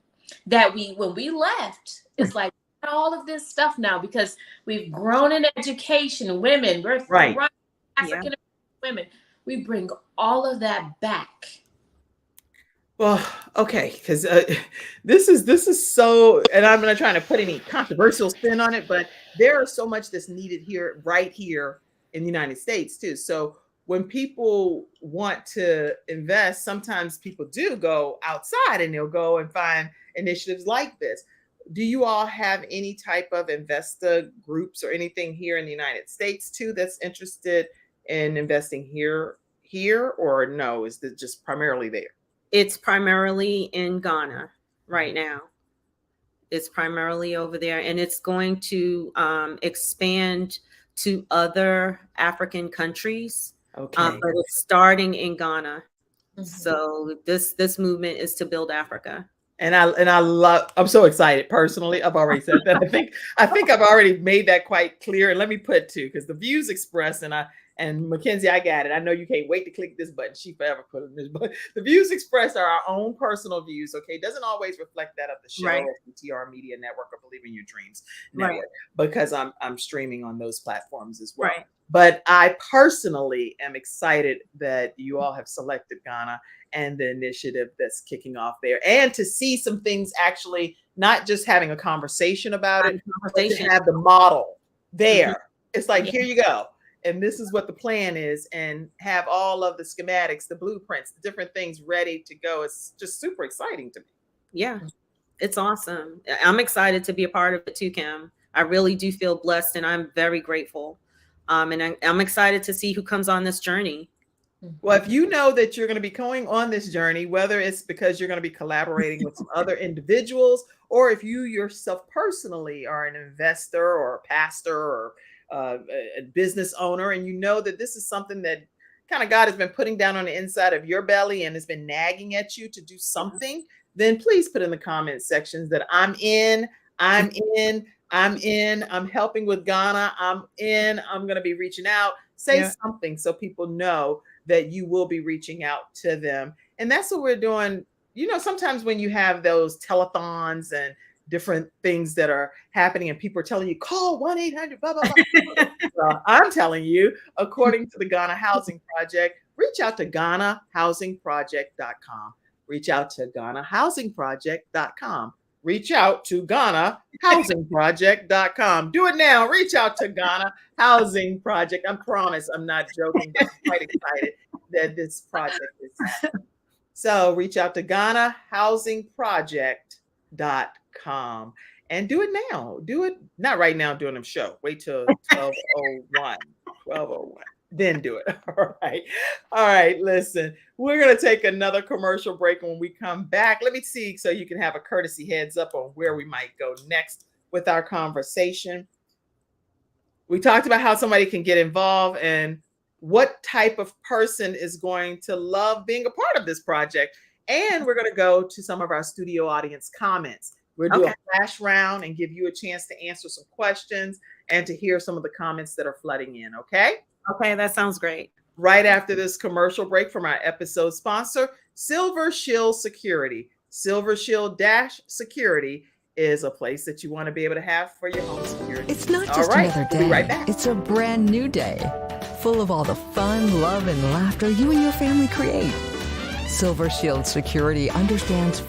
that when we left, it's like all of this stuff now because we've grown in education, women, we're Right. African women. We bring all of that back. Well, okay, because this is so, and I'm not trying to put any controversial spin on it, but there is so much that's needed here, right here in the United States too. So when people want to invest, sometimes people do go outside and they'll go and find initiatives like this. Do you all have any type of investor groups or anything here in the United States too that's interested in investing here, or no? Is it just primarily there? It's primarily in Ghana right now. It's primarily over there, and it's going to expand to other African countries. Okay. But it's starting in Ghana. So this movement is to build Africa. And I'm so excited personally. I've already said that. I think I've already made that quite clear. And let me put too, because the views expressed, and Mackenzie, I got it. I know you can't wait to click this button. She forever put in this, but the views expressed are our own personal views. Okay, doesn't always reflect that of the show, Right. or TR Media Network, or Believe in Your Dreams Network, because I'm streaming on those platforms as well. Right. But I personally am excited that you all have selected Ghana and the initiative that's kicking off there, and to see some things actually not just having a conversation about it, but to have the model there. It's like, here you go. And this is what the plan is, and have all of the schematics, the blueprints, the different things ready to go. It's just super exciting to me. Yeah, it's awesome. I'm excited to be a part of it too, Kim. I really do feel blessed, and I'm very grateful. And I'm excited to see who comes on this journey. Well, if you know that you're going to be going on this journey, whether it's because you're going to be collaborating with some other individuals, or if you yourself personally are an investor or a pastor or a business owner, and you know that this is something that kind of God has been putting down on the inside of your belly and has been nagging at you to do something, then please put in the comment sections that I'm helping with Ghana, I'm going to be reaching out. Say something so people know that you will be reaching out to them. And that's what we're doing. You know, sometimes when you have those telethons and different things that are happening and people are telling you, call 1-800, blah, blah, blah. So I'm telling you, according to the Ghana Housing Project, reach out to GhanaHousingProject.com. Reach out to GhanaHousingProject.com. Reach out to GhanaHousingProject.com. Do it now. Reach out to Ghana Housing Project. I promise I'm not joking. I'm quite excited that this project is happening. So reach out to GhanaHousingProject.com and do it now. Do it not right now doing a show. Wait till 12:01. Then do it. All right. Listen, we're going to take another commercial break. When we come back, let me see, so you can have a courtesy heads up on where we might go next with our conversation. We talked about how somebody can get involved and what type of person is going to love being a part of this project. And we're going to go to some of our studio audience comments. We'll do a flash round and give you a chance to answer some questions and to hear some of the comments that are flooding in. Okay, that sounds great. Right after this commercial break from our episode sponsor, Silver Shield Security. Silver Shield Security is a place that you want to be able to have for your home security. It's not just another day. We'll be right back. It's a brand new day, full of all the fun, love, and laughter you and your family create. Silver Shield Security understands.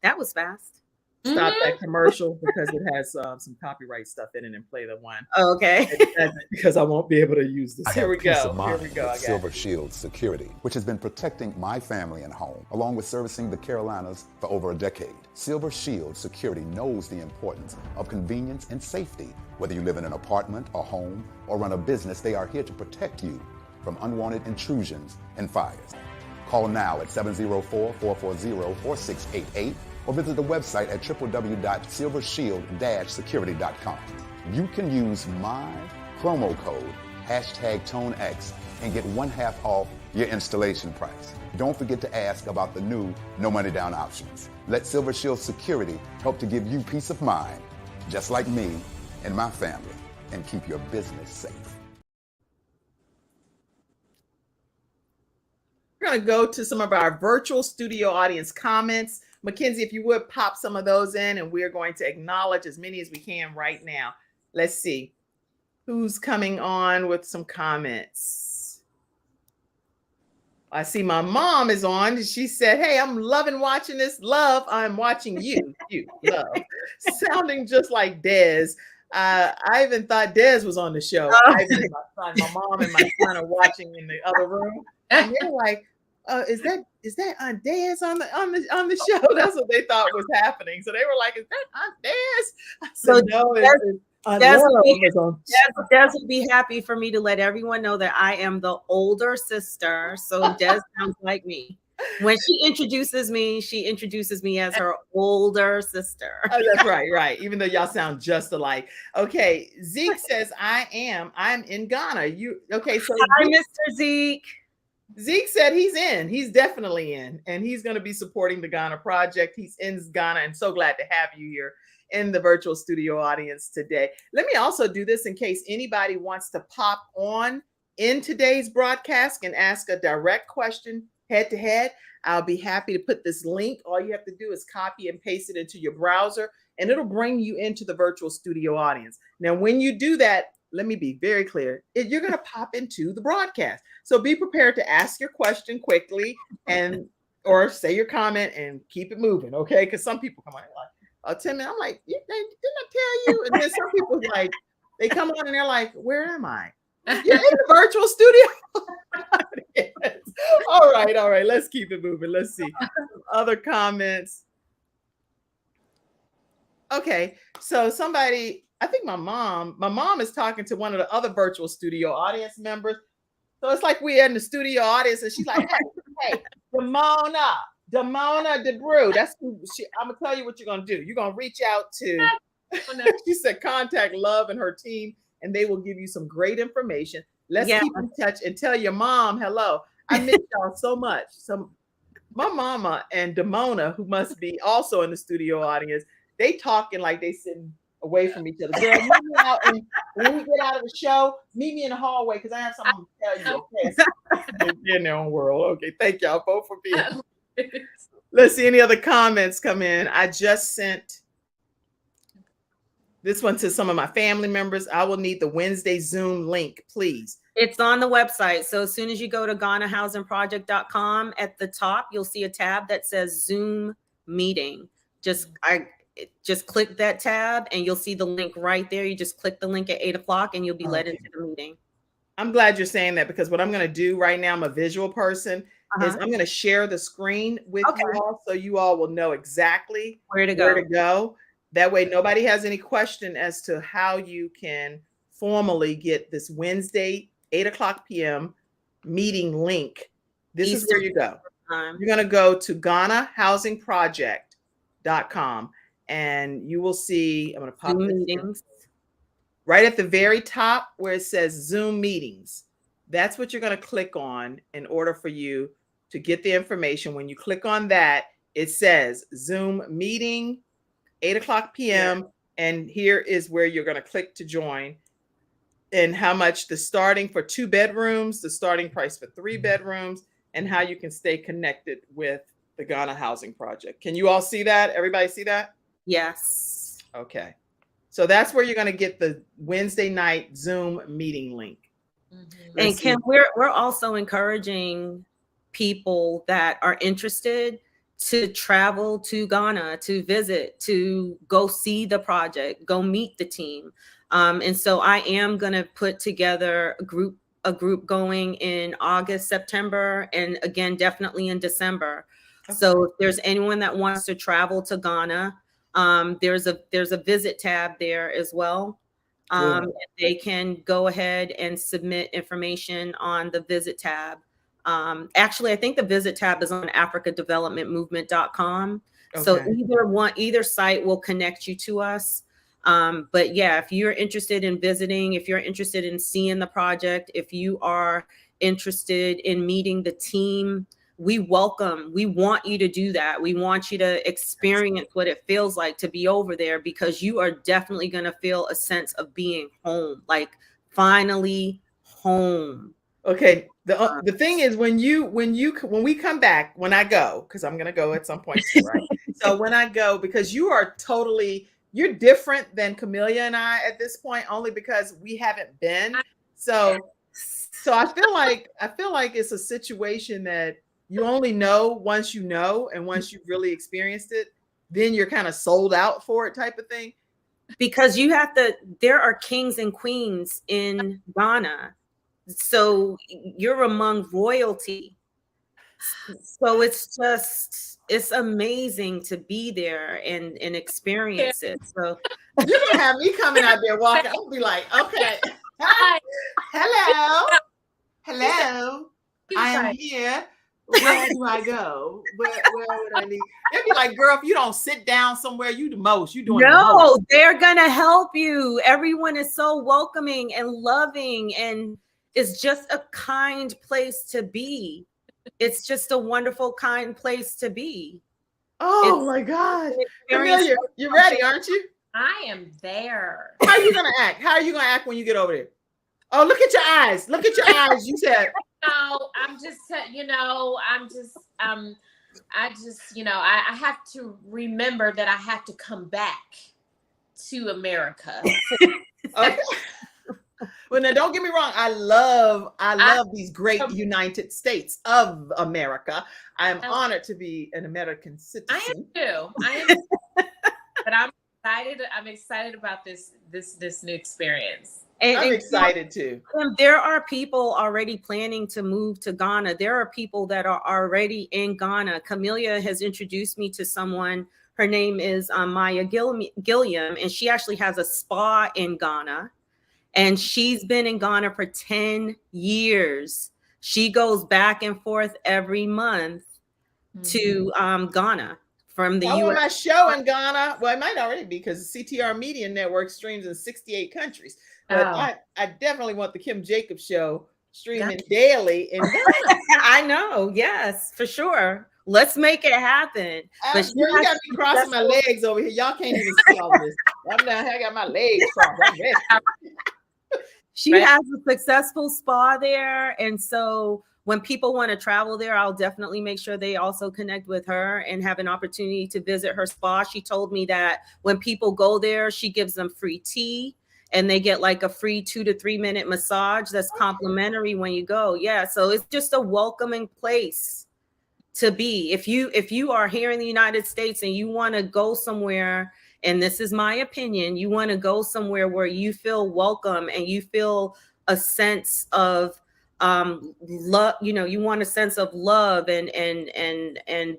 That was fast. Stop that commercial because it has some copyright stuff in it, and play the one. Oh, okay. Because I won't be able to use this. Here we go. Silver Shield Security, which has been protecting my family and home, along with servicing the Carolinas for over a decade. Silver Shield Security knows the importance of convenience and safety. Whether you live in an apartment, a home, or run a business, they are here to protect you from unwanted intrusions and fires. Call now at 704-440-4688 or visit the website at www.silvershield-security.com. You can use my promo code #ToneX and get 1/2 off your installation price. Don't forget to ask about the new no money down options. Let Silver Shield Security help to give you peace of mind, just like me and my family, and keep your business safe. We're going to go to some of our virtual studio audience comments. Mackenzie, if you would pop some of those in, and we're going to acknowledge as many as we can right now. Let's see who's coming on with some comments. I see my mom is on. She said, hey, I'm loving watching this. Love, I'm watching you. You, love. Sounding just like Dez. I even thought Dez was on the show. My mom and my son are watching in the other room. And they're like, is that Aunt Dez on the show? That's what they thought was happening. So they were like, is that Aunt Dez? I said, no, it's Des would be happy for me to let everyone know that I am the older sister. So Des sounds like me. When she introduces me as her older sister. Oh, that's right. Even though y'all sound just alike. Okay, Zeke says, I'm in Ghana. So hi, Mr. Zeke. Zeke said he's in. He's definitely in, and he's going to be supporting the Ghana project. He's in Ghana, and so glad to have you here in the virtual studio audience today. Let me also do this in case anybody wants to pop on in today's broadcast and ask a direct question head to head. I'll be happy to put this link. All you have to do is copy and paste it into your browser, and it'll bring you into the virtual studio audience. Now, when you do that, let me be very clear. You're going to pop into the broadcast. So be prepared to ask your question quickly and or say your comment and keep it moving, okay? Because some people come on like, 10 minutes. I'm like, didn't I tell you? And then some people like, they come on and they're like, where am I? You're in the virtual studio. All right. Let's keep it moving. Let's see. Other comments. Okay, so somebody, I think my mom is talking to one of the other virtual studio audience members. So it's like we're in the studio audience and she's like, hey, Damona DeBrew. That's who I'm gonna tell you what you're gonna do. You're gonna reach out to, she said, contact Love and her team, and they will give you some great information. Let's keep in touch and tell your mom hello. I miss y'all so much. So my mama and Damona, who must be also in the studio audience, they talking like they sitting away from each other. Girl, meet me out, and when we get out of the show, meet me in the hallway because I have something to tell you. Okay, in their own world. Okay, thank y'all both for being here. Let's see any other comments come in. I just sent this one to some of my family members. I will need the Wednesday Zoom link, please. It's on the website. So as soon as you go to GhanaHousingProject.com, at the top, you'll see a tab that says Zoom meeting. Just click that tab and you'll see the link right there. You just click the link at 8 o'clock and you'll be led into the meeting. I'm glad you're saying that, because what I'm going to do right now, I'm a visual person, is I'm going to share the screen with you all so you all will know exactly where to go. That way nobody has any question as to how you can formally get this Wednesday, 8 o'clock p.m. meeting link. This is where you go. You're going to go to GhanaHousingProject.com and you will see, I'm going to pop meetings right at the very top where it says Zoom meetings. That's what you're going to click on in order for you to get the information. When you click on that, it says Zoom meeting, 8 o'clock p.m. And here is where you're going to click to join, and how much the starting for 2 bedrooms, the starting price for 3 bedrooms, and how you can stay connected with the Ghana Housing Project. Can you all see that? Everybody see that? Yes. Okay. So that's where you're going to get the Wednesday night Zoom meeting link. And Kim, we're also encouraging people that are interested to travel to Ghana, to visit, to go see the project, go meet the team. And so I am going to put together a group going in August, September, and again, definitely in December. Okay. So if there's anyone that wants to travel to Ghana, there's a visit tab there as well. They can go ahead and submit information on the visit tab. Actually, I think the visit tab is on africadevelopmentmovement.com. Okay. So either site will connect you to us. But yeah, if you're interested in visiting, if you're interested in seeing the project, if you are interested in meeting the team, we want you to do that. We want you to experience what it feels like to be over there, because you are definitely going to feel a sense of being home, like finally home. Okay. The thing is, when we come back, when I go, because I'm going to go at some point too, right? So when I go, because you're different than Camelia and I at this point, only because we haven't been. So I feel like it's a situation that you only know once you know, and once you've really experienced it, then you're kind of sold out for it, type of thing. Because there are kings and queens in Ghana. So you're among royalty. So it's amazing to be there and experience it. So you're gonna have me coming out there walking. I'll be like, okay, hello, I am here. Where do I go? Where would I need? They'd be like, girl, if you don't sit down somewhere, you the most. You doing the most. They're gonna help you. Everyone is so welcoming and loving, and is just a kind place to be. It's just a wonderful, kind place to be. Oh my gosh. Experience. Camelia, you're ready, aren't you? I am there. How are you gonna act? How are you gonna act when you get over there? Oh, look at your eyes. Look at your eyes. You said No, I'm just, I have to remember that I have to come back to America. okay. Well, now don't get me wrong. I love these great United States of America. I am honored to be an American citizen. I am too. But I'm excited. I'm excited about this new experience. I'm excited too. There are people already planning to move to Ghana. There are people that are already in Ghana. Camelia has introduced me to someone. Her name is Maya Gilliam, and she actually has a spa in Ghana. And she's been in Ghana for 10 years. She goes back and forth every month to Ghana from the U.S. U.S. My show in Ghana. Well, it might already be because the CTR Media Network streams in 68 countries. But I definitely want the Kim Jacobs show streaming daily in Ghana. I know. Yes, for sure. Let's make it happen. But you got me crossing my legs over here. Y'all can't even see all this. I'm down here. I got my legs crossed. She has a successful spa there. And so when people want to travel there, I'll definitely make sure they also connect with her and have an opportunity to visit her spa. She told me that when people go there, she gives them free tea and they get like a free 2 to 3 minute massage that's complimentary when you go. Yeah. So it's just a welcoming place to be. If you are here in the United States and you want to go somewhere, and this is my opinion, you want to go somewhere where you feel welcome and you feel a sense of love, you want a sense of love and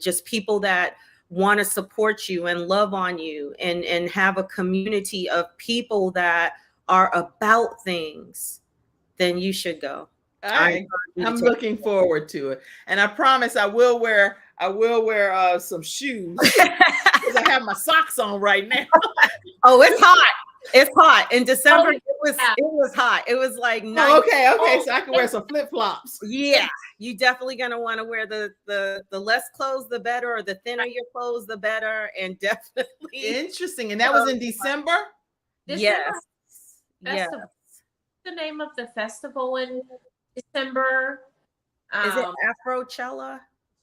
just people that want to support you and love on you and have a community of people that are about things, then you should go. I'm looking forward to it. And I promise I will wear some shoes because I have my socks on right now. Oh, it's hot. It's hot. In December, it was hot. It was like 90. Okay. So I can wear some flip-flops. Yeah. You definitely gonna want to wear the less clothes, the better, or the thinner your clothes, the better. And definitely interesting. And that was in December? Yes. Yes. The name of the festival in December. Is it Afrochella?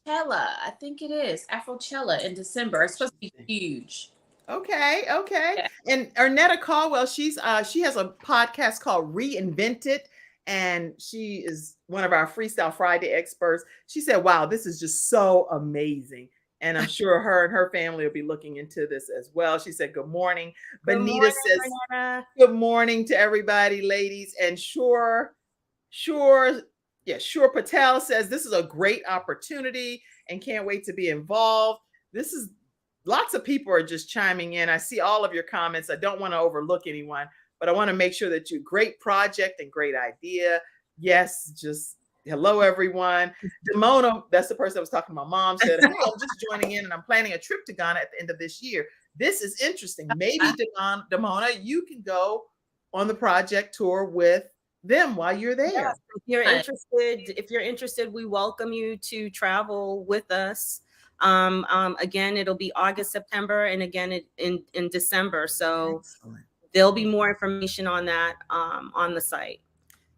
I think it is Afrochella in December. It's supposed to be huge. Okay. Yeah. And Ernetta Caldwell, she has a podcast called Reinvented, and she is one of our Freestyle Friday experts. She said, "Wow, this is just so amazing." And I'm sure her and her family will be looking into this as well. She said, "Good morning." Benita says, Renata. "Good morning to everybody, ladies." And Sure Patel says, "This is a great opportunity and can't wait to be involved." Lots of people are just chiming in. I see all of your comments. I don't want to overlook anyone, but I want to make sure that great project and great idea. Yes, just hello, everyone. Demona, that's the person that was talking to my mom, said, "Hey, I'm just joining in and I'm planning a trip to Ghana at the end of this year." This is interesting. Maybe Demona, you can go on the project tour with them while you're there. Yes, if you're interested, we welcome you to travel with us. Again, it'll be August, September, and again in December. So excellent. There'll be more information on that on the site.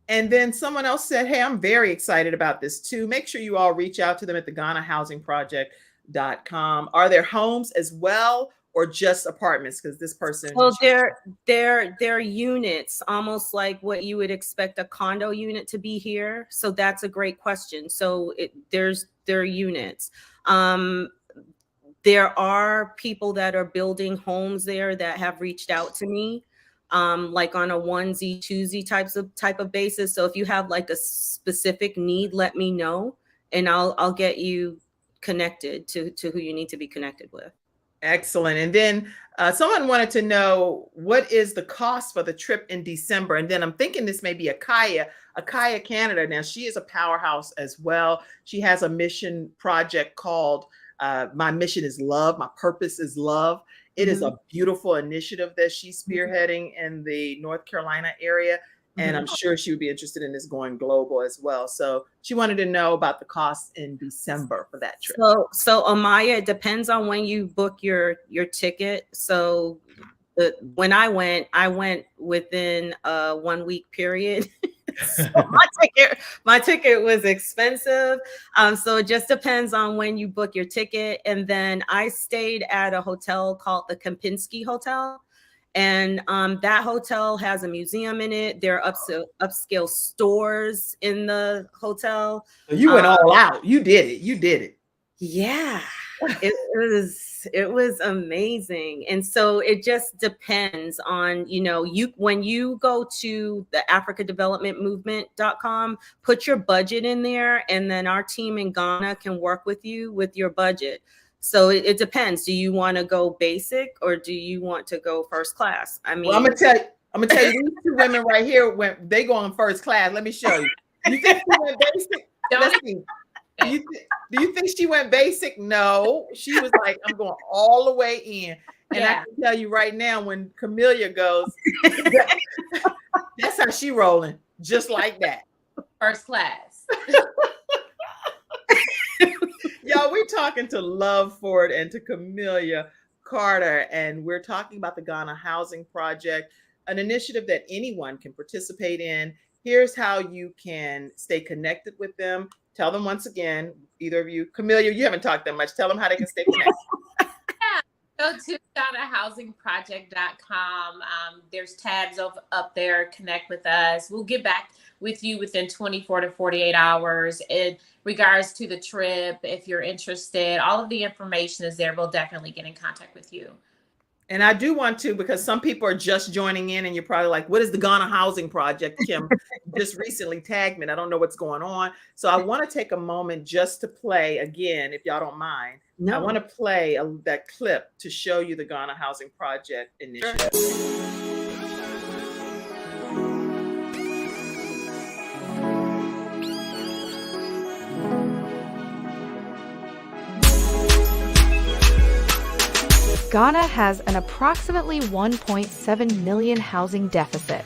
And then someone else said, "Hey, I'm very excited about this too." Make sure you all reach out to them at the GhanaHousingProject.com. Are there homes as well, or just apartments? Because this person, well, they're units, almost like what you would expect a condo unit to be here. So that's a great question. So there are units. There are people that are building homes there that have reached out to me, like on a onesie, twosie type of basis. So if you have like a specific need, let me know, and I'll get you connected to who you need to be connected with. Excellent. And then someone wanted to know, what is the cost for the trip in December? And then I'm thinking this may be Akaya Canada. Now, she is a powerhouse as well. She has a mission project called My Mission is Love. My Purpose is Love. It is a beautiful initiative that she's spearheading in the North Carolina area. And I'm sure she would be interested in this going global as well. So she wanted to know about the cost in December for that trip. So Amaya, it depends on when you book your ticket. So when I went within a 1 week period. So my ticket was expensive. So it just depends on when you book your ticket. And then I stayed at a hotel called the Kempinski Hotel. And that hotel has a museum in it. There are upscale stores in the hotel. You went all out. You did it. You did it. Yeah, it was amazing. And so it just depends on, when you go to the africadevelopmentmovement.com, put your budget in there, and then our team in Ghana can work with you with your budget. So it depends. Do you want to go basic or do you want to go first class? I mean, well, I'm gonna tell you, these two women right here, when they go on first class, let me show you. You think she went basic? Let's see. Do you think she went basic? No, she was like, I'm going all the way in. And I can tell you right now, when Camelia goes, that's how she rolling, just like that. First class. Y'all, we're talking to Love Ford and to Camelia Carter, and we're talking about the Ghana Housing Project, an initiative that anyone can participate in. Here's how you can stay connected with them. Tell them once again, either of you. Camelia, you haven't talked that much. Tell them how they can stay connected. Go to GhanaHousingProject.com. There's tabs up there. Connect with us. We'll get back with you within 24 to 48 hours in regards to the trip. If you're interested, all of the information is there. We'll definitely get in contact with you. And I do want to, because some people are just joining in and you're probably like, what is the Ghana Housing Project? Kim just recently tagged me and I don't know what's going on. So I want to take a moment just to play again, if y'all don't mind. No. I want to play that clip to show you the Ghana Housing Project initiative. Sure. Ghana has an approximately 1.7 million housing deficit.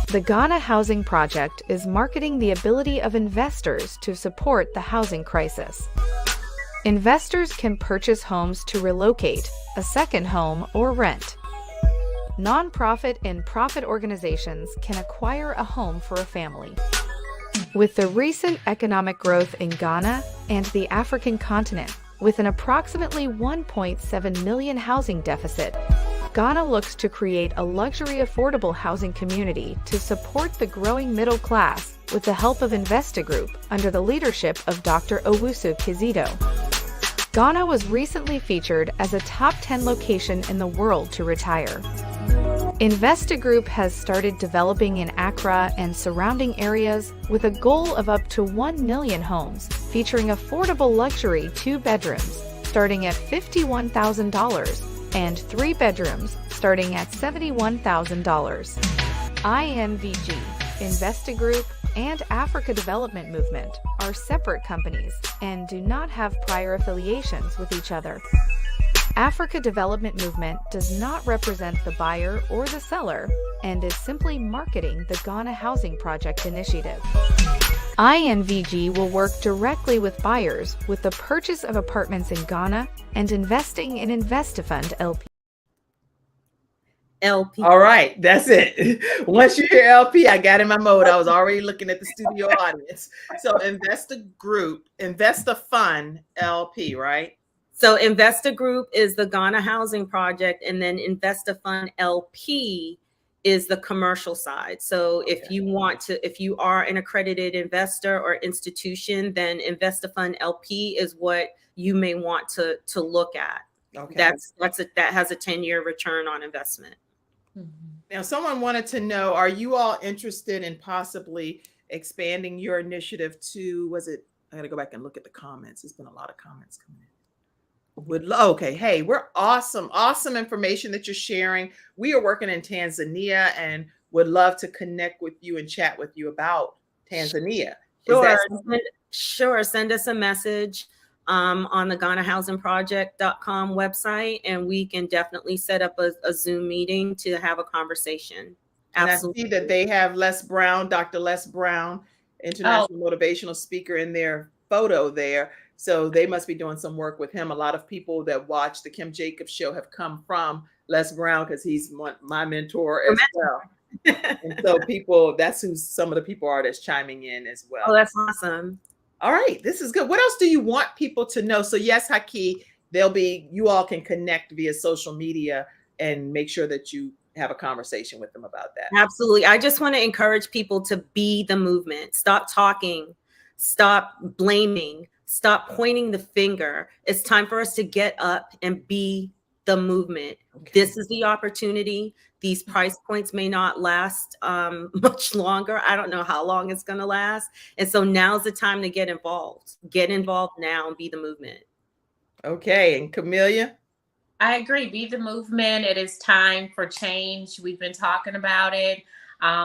The Ghana Housing Project is marketing the ability of investors to support the housing crisis. Investors can purchase homes to relocate, a second home, or rent. Nonprofit and profit organizations can acquire a home for a family. With the recent economic growth in Ghana and the African continent, with an approximately 1.7 million housing deficit, Ghana looks to create a luxury affordable housing community to support the growing middle class with the help of Investa Group under the leadership of Dr. Owusu Kizito. Ghana was recently featured as a top 10 location in the world to retire. Investa Group has started developing in Accra and surrounding areas with a goal of up to 1 million homes, featuring affordable luxury 2 bedrooms starting at $51,000 and 3 bedrooms starting at $71,000. INVG, Investa Group, and Africa Development Movement are separate companies and do not have prior affiliations with each other. Africa Development Movement does not represent the buyer or the seller and is simply marketing the Ghana Housing Project initiative. INVG will work directly with buyers with the purchase of apartments in Ghana and investing in InvestaFund LP. All right, that's it. Once you hear LP, I got in my mode. I was already looking at the studio audience. So Investa Group, InvestaFund LP, right? So Investa Group is the Ghana Housing Project, and then InvestaFund LP is the commercial side. So if you are an accredited investor or institution, then InvestaFund LP is what you may want to look at. Okay. That has a 10-year return on investment. Now, someone wanted to know, are you all interested in possibly expanding your initiative to, I got to go back and look at the comments. There's been a lot of comments coming in. Okay, hey, we're awesome information that you're sharing. We are working in Tanzania and would love to connect with you and chat with you about Tanzania. Sure. Send us a message on the GhanaHousingProject.com website, and we can definitely set up a Zoom meeting to have a conversation. And Absolutely. I see that they have Les Brown, Dr. Les Brown, international motivational speaker, in their photo there. So they must be doing some work with him. A lot of people that watch the Kim Jacobs show have come from Les Brown because he's my mentor as well. And so that's who some of the people are that's chiming in as well. Oh, that's awesome. All right, this is good. What else do you want people to know? So yes, Haki, you all can connect via social media and make sure that you have a conversation with them about that. Absolutely. I just want to encourage people to be the movement. Stop talking, stop blaming, stop pointing the finger. It's time for us to get up and be the movement. Okay. This is the opportunity. These price points may not last much longer. I don't know how long it's going to last. And so now's the time to get involved. Get involved now and be the movement. Okay. And Camelia? I agree. Be the movement. It is time for change. We've been talking about it.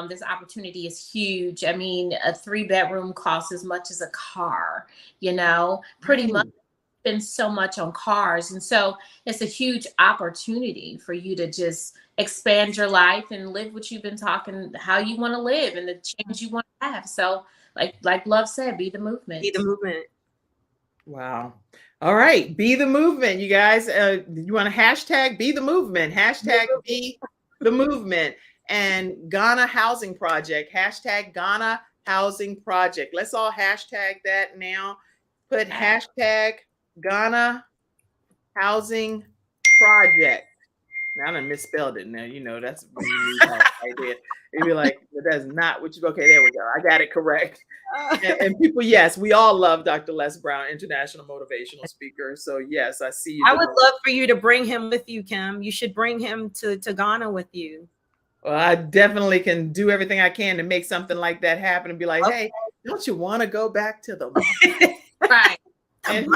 This opportunity is huge. I mean, a 3-bedroom costs as much as a car, pretty much. Spend so much on cars. And so it's a huge opportunity for you to just expand your life and live what you've been talking, how you want to live and the change you want to have. So like Love said, be the movement. Be the movement. Wow. All right. Be the movement, you guys. You want to hashtag be the movement, hashtag be the movement, and Ghana Housing Project, hashtag Ghana Housing Project. Let's all hashtag that now. Put hashtag Ghana Housing Project. Now I done misspelled it. Now, that's when you need help right there. You'd be like, that's not what you, okay, there we go. I got it correct. And people, yes, we all love Dr. Les Brown, international motivational speaker. So yes, I see you. I would love for you to bring him with you, Kim. You should bring him to Ghana with you. Well, I definitely can do everything I can to make something like that happen and be like, hey, don't you want to go back to the right? And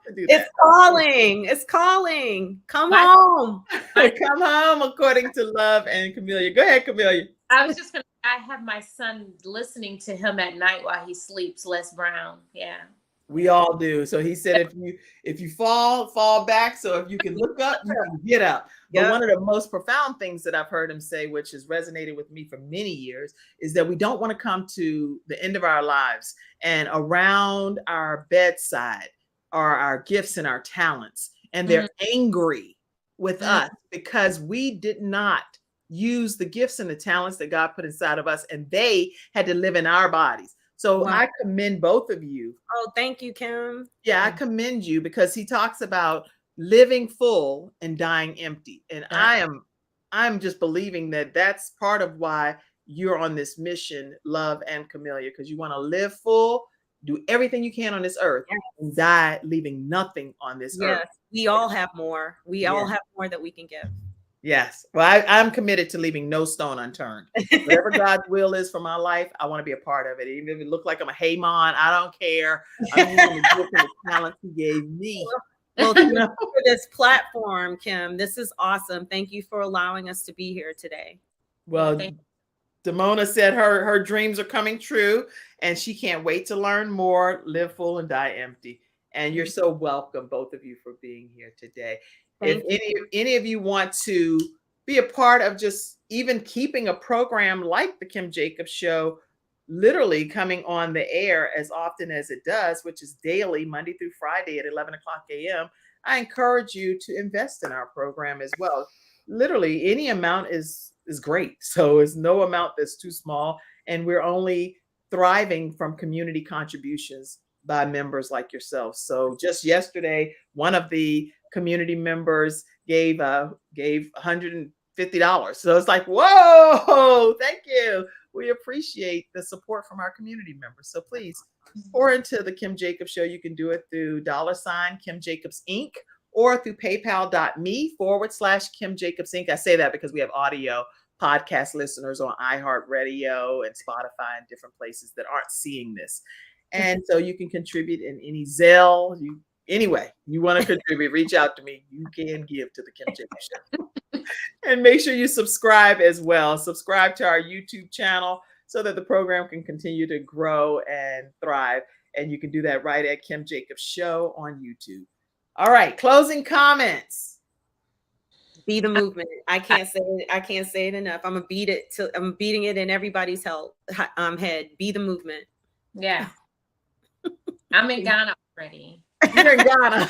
it's calling. It's calling. Come home. Come home, according to Love and Camelia. Go ahead, Camelia. I was just gonna. I have my son listening to him at night while he sleeps. Les Brown. Yeah. We all do. So he said, if you fall back. So if you can look up, you can get up. But one of the most profound things that I've heard him say, which has resonated with me for many years, is that we don't want to come to the end of our lives and around our bedside are our gifts and our talents. And they're angry with us because we did not use the gifts and the talents that God put inside of us, and they had to live in our bodies. So I commend both of you. Oh, thank you, Kim. Yeah, I commend you because he talks about living full and dying empty. And I'm just believing that that's part of why you're on this mission, Love and Camelia, because you want to live full, do everything you can on this earth, and die leaving nothing on this earth. We all have more. We all have more that we can give. Yes. Well, I'm committed to leaving no stone unturned. Whatever God's will is for my life, I want to be a part of it. Even if it look like I'm a Haman, I don't care. I'm using the gift and the talent he gave me. Well, thank you for this platform, Kim. This is awesome. Thank you for allowing us to be here today. Well, Damona said her dreams are coming true and she can't wait to learn more, live full and die empty. And you're so welcome, both of you, for being here today. If any of you want to be a part of just even keeping a program like the Kim Jacobs Show literally coming on the air as often as it does, which is daily, Monday through Friday at 11 o'clock a.m., I encourage you to invest in our program as well. Literally, any amount is great. So it's no amount that's too small. And we're only thriving from community contributions by members like yourself. So just yesterday, one of the community members gave $150. So it's like, whoa, thank you. We appreciate the support from our community members. So please pour into the Kim Jacobs Show. You can do it through $ Kim Jacobs Inc. or through paypal.me/Kim Jacobs Inc. I say that because we have audio podcast listeners on iHeartRadio and Spotify and different places that aren't seeing this. And so you can contribute in any Zelle. Anyway, you want to contribute, reach out to me. You can give to the Kim Jacobs Show. And make sure you subscribe as well. Subscribe to our YouTube channel so that the program can continue to grow and thrive. And you can do that right at Kim Jacobs Show on YouTube. All right, closing comments. Be the movement. I can't say it enough. I'm beating it in everybody's head. Be the movement. Yeah. I'm in Ghana already. You're in Ghana.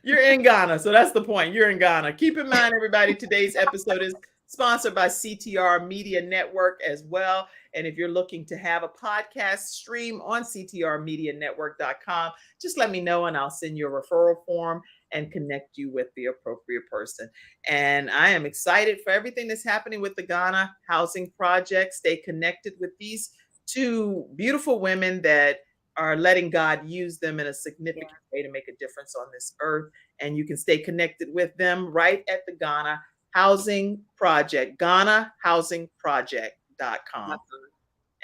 You're in Ghana. So that's the point. You're in Ghana. Keep in mind, everybody, today's episode is sponsored by CTR Media Network as well. And if you're looking to have a podcast stream on ctrmedianetwork.com, just let me know and I'll send you a referral form and connect you with the appropriate person. And I am excited for everything that's happening with the Ghana Housing Project. Stay connected with these two beautiful women that are letting God use them in a significant way to make a difference on this earth. And you can stay connected with them right at the Ghana Housing Project, GhanaHousingProject.com.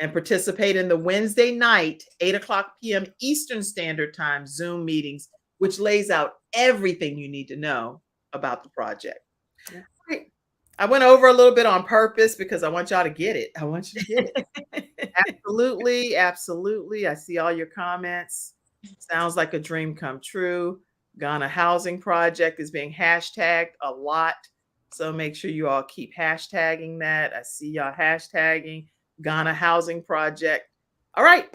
And participate in the Wednesday night, 8:00 p.m. Eastern Standard Time Zoom meetings, which lays out everything you need to know about the project. Yeah. Right. I went over a little bit on purpose because I want y'all to get it. I want you to get it. Absolutely. Absolutely. I see all your comments. Sounds like a dream come true. Ghana Housing Project is being hashtagged a lot. So make sure you all keep hashtagging that. I see y'all hashtagging Ghana Housing Project. All right.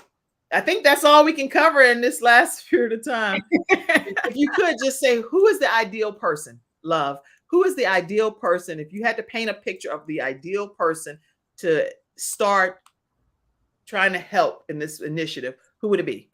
I think that's all we can cover in this last period of time. If you could just say, who is the ideal person? Love. Who is the ideal person? If you had to paint a picture of the ideal person to start trying to help in this initiative, who would it be?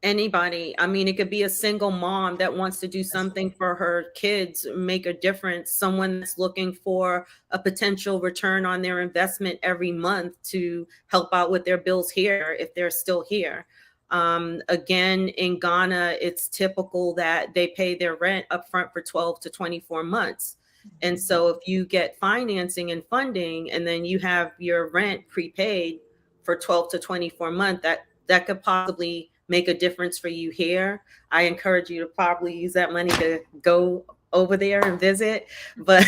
Anybody. I mean, it could be a single mom that wants to do something for her kids, make a difference. Someone that's looking for a potential return on their investment every month to help out with their bills here if they're still here. Again, in Ghana, it's typical that they pay their rent upfront for 12 to 24 months. And so if you get financing and funding, and then you have your rent prepaid for 12 to 24 months, that could possibly make a difference for you here. I encourage you to probably use that money to go over there and visit, but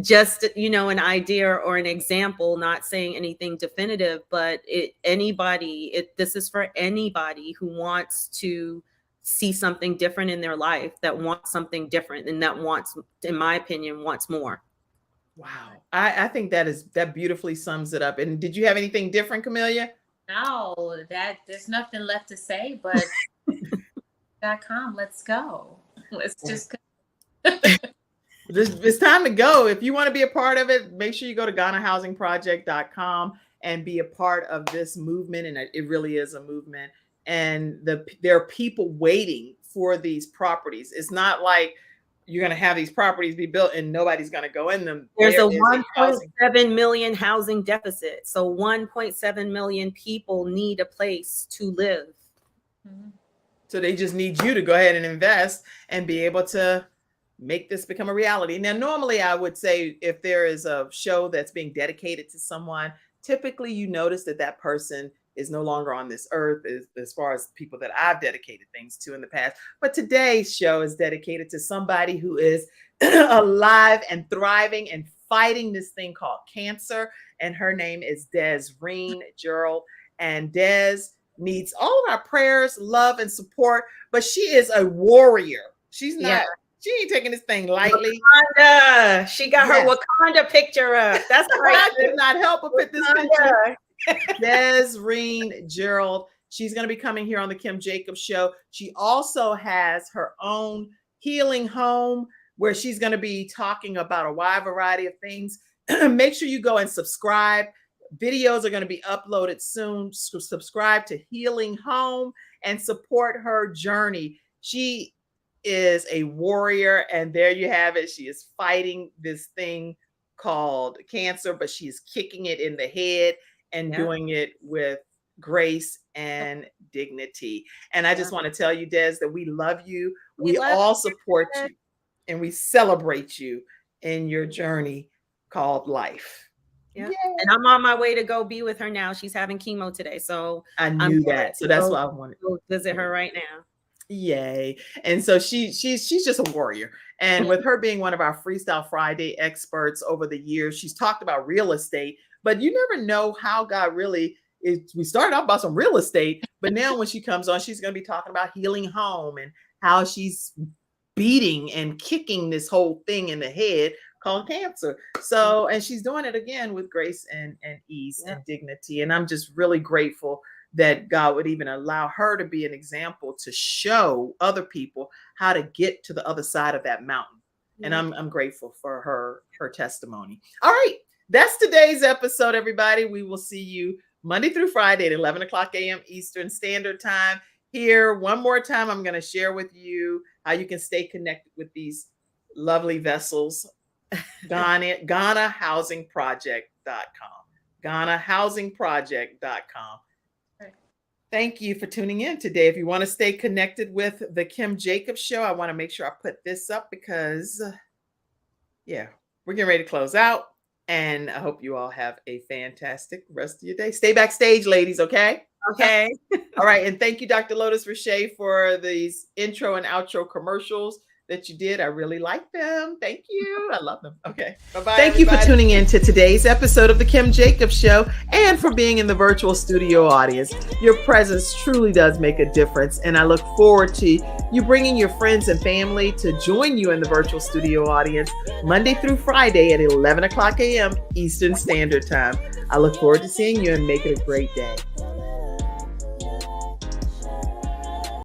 just, an idea or an example, not saying anything definitive, but this is for anybody who wants to see something different in their life, that wants something different, and that wants, in my opinion, wants more. Wow. I think that beautifully sums it up. And did you have anything different, Camelia? No, there's nothing left to say, but .com, let's go. Let's just go. It's time to go. If you want to be a part of it, make sure you go to GhanaHousingProject.com and be a part of this movement. And it really is a movement. And there are people waiting for these properties. It's not like you're going to have these properties be built and nobody's going to go in them. There's a 1.7 million housing deficit. So 1.7 million people need a place to live. So they just need you to go ahead and invest and be able to make this become a reality. Now, normally I would say if there is a show that's being dedicated to someone, typically you notice that person is no longer on this earth as far as people that I've dedicated things to in the past. But today's show is dedicated to somebody who is alive and thriving and fighting this thing called cancer. And her name is Desreen Gerald. And Des needs all of our prayers, love, and support. But she is a warrior. She's not. She ain't taking this thing lightly. Wakanda. She got her Wakanda picture up. That's right. I could not help but put this picture. Desreen Gerald. She's going to be coming here on the Kim Jacobs Show. She also has her own healing home where she's going to be talking about a wide variety of things. Make sure you go and subscribe. Videos are going to be uploaded soon. So subscribe to Healing Home and support her journey. She is a warrior, and there you have it. She is fighting this thing called cancer, but she is kicking it in the head and doing it with grace and dignity. And I just want to tell you, Des, that we love you. We all support you, and we celebrate you in your journey called life. Yeah. And I'm on my way to go be with her now. She's having chemo today. So I knew that. So that's why I wanted to go visit her right now. Yay. And so she's just a warrior. And with her being one of our Freestyle Friday experts over the years, she's talked about real estate, but you never know how God really is. We started off about some real estate, but now when she comes on, she's going to be talking about healing home and how she's beating and kicking this whole thing in the head called cancer. So, and she's doing it again with grace and ease and dignity. And I'm just really grateful that God would even allow her to be an example to show other people how to get to the other side of that mountain. And I'm grateful for her testimony. All right. That's today's episode, everybody. We will see you Monday through Friday at 11 o'clock a.m. Eastern Standard Time. Here, one more time, I'm going to share with you how you can stay connected with these lovely vessels. GhanaHousingProject.com. GhanaHousingProject.com. Thank you for tuning in today. If you want to stay connected with the Kim Jacobs Show, I want to make sure I put this up because, we're getting ready to close out. And I hope you all have a fantastic rest of your day. Stay backstage, ladies, okay? Okay. All right. And thank you, Dr. Lotus Richer, for these intro and outro commercials that you did. I really like them. Thank you. I love them. Okay. Bye-bye. Thank you for tuning in to today's episode of The Kim Jacobs Show and for being in the virtual studio audience. Your presence truly does make a difference. And I look forward to you bringing your friends and family to join you in the virtual studio audience Monday through Friday at 11 o'clock a.m. Eastern Standard Time. I look forward to seeing you and make it a great day.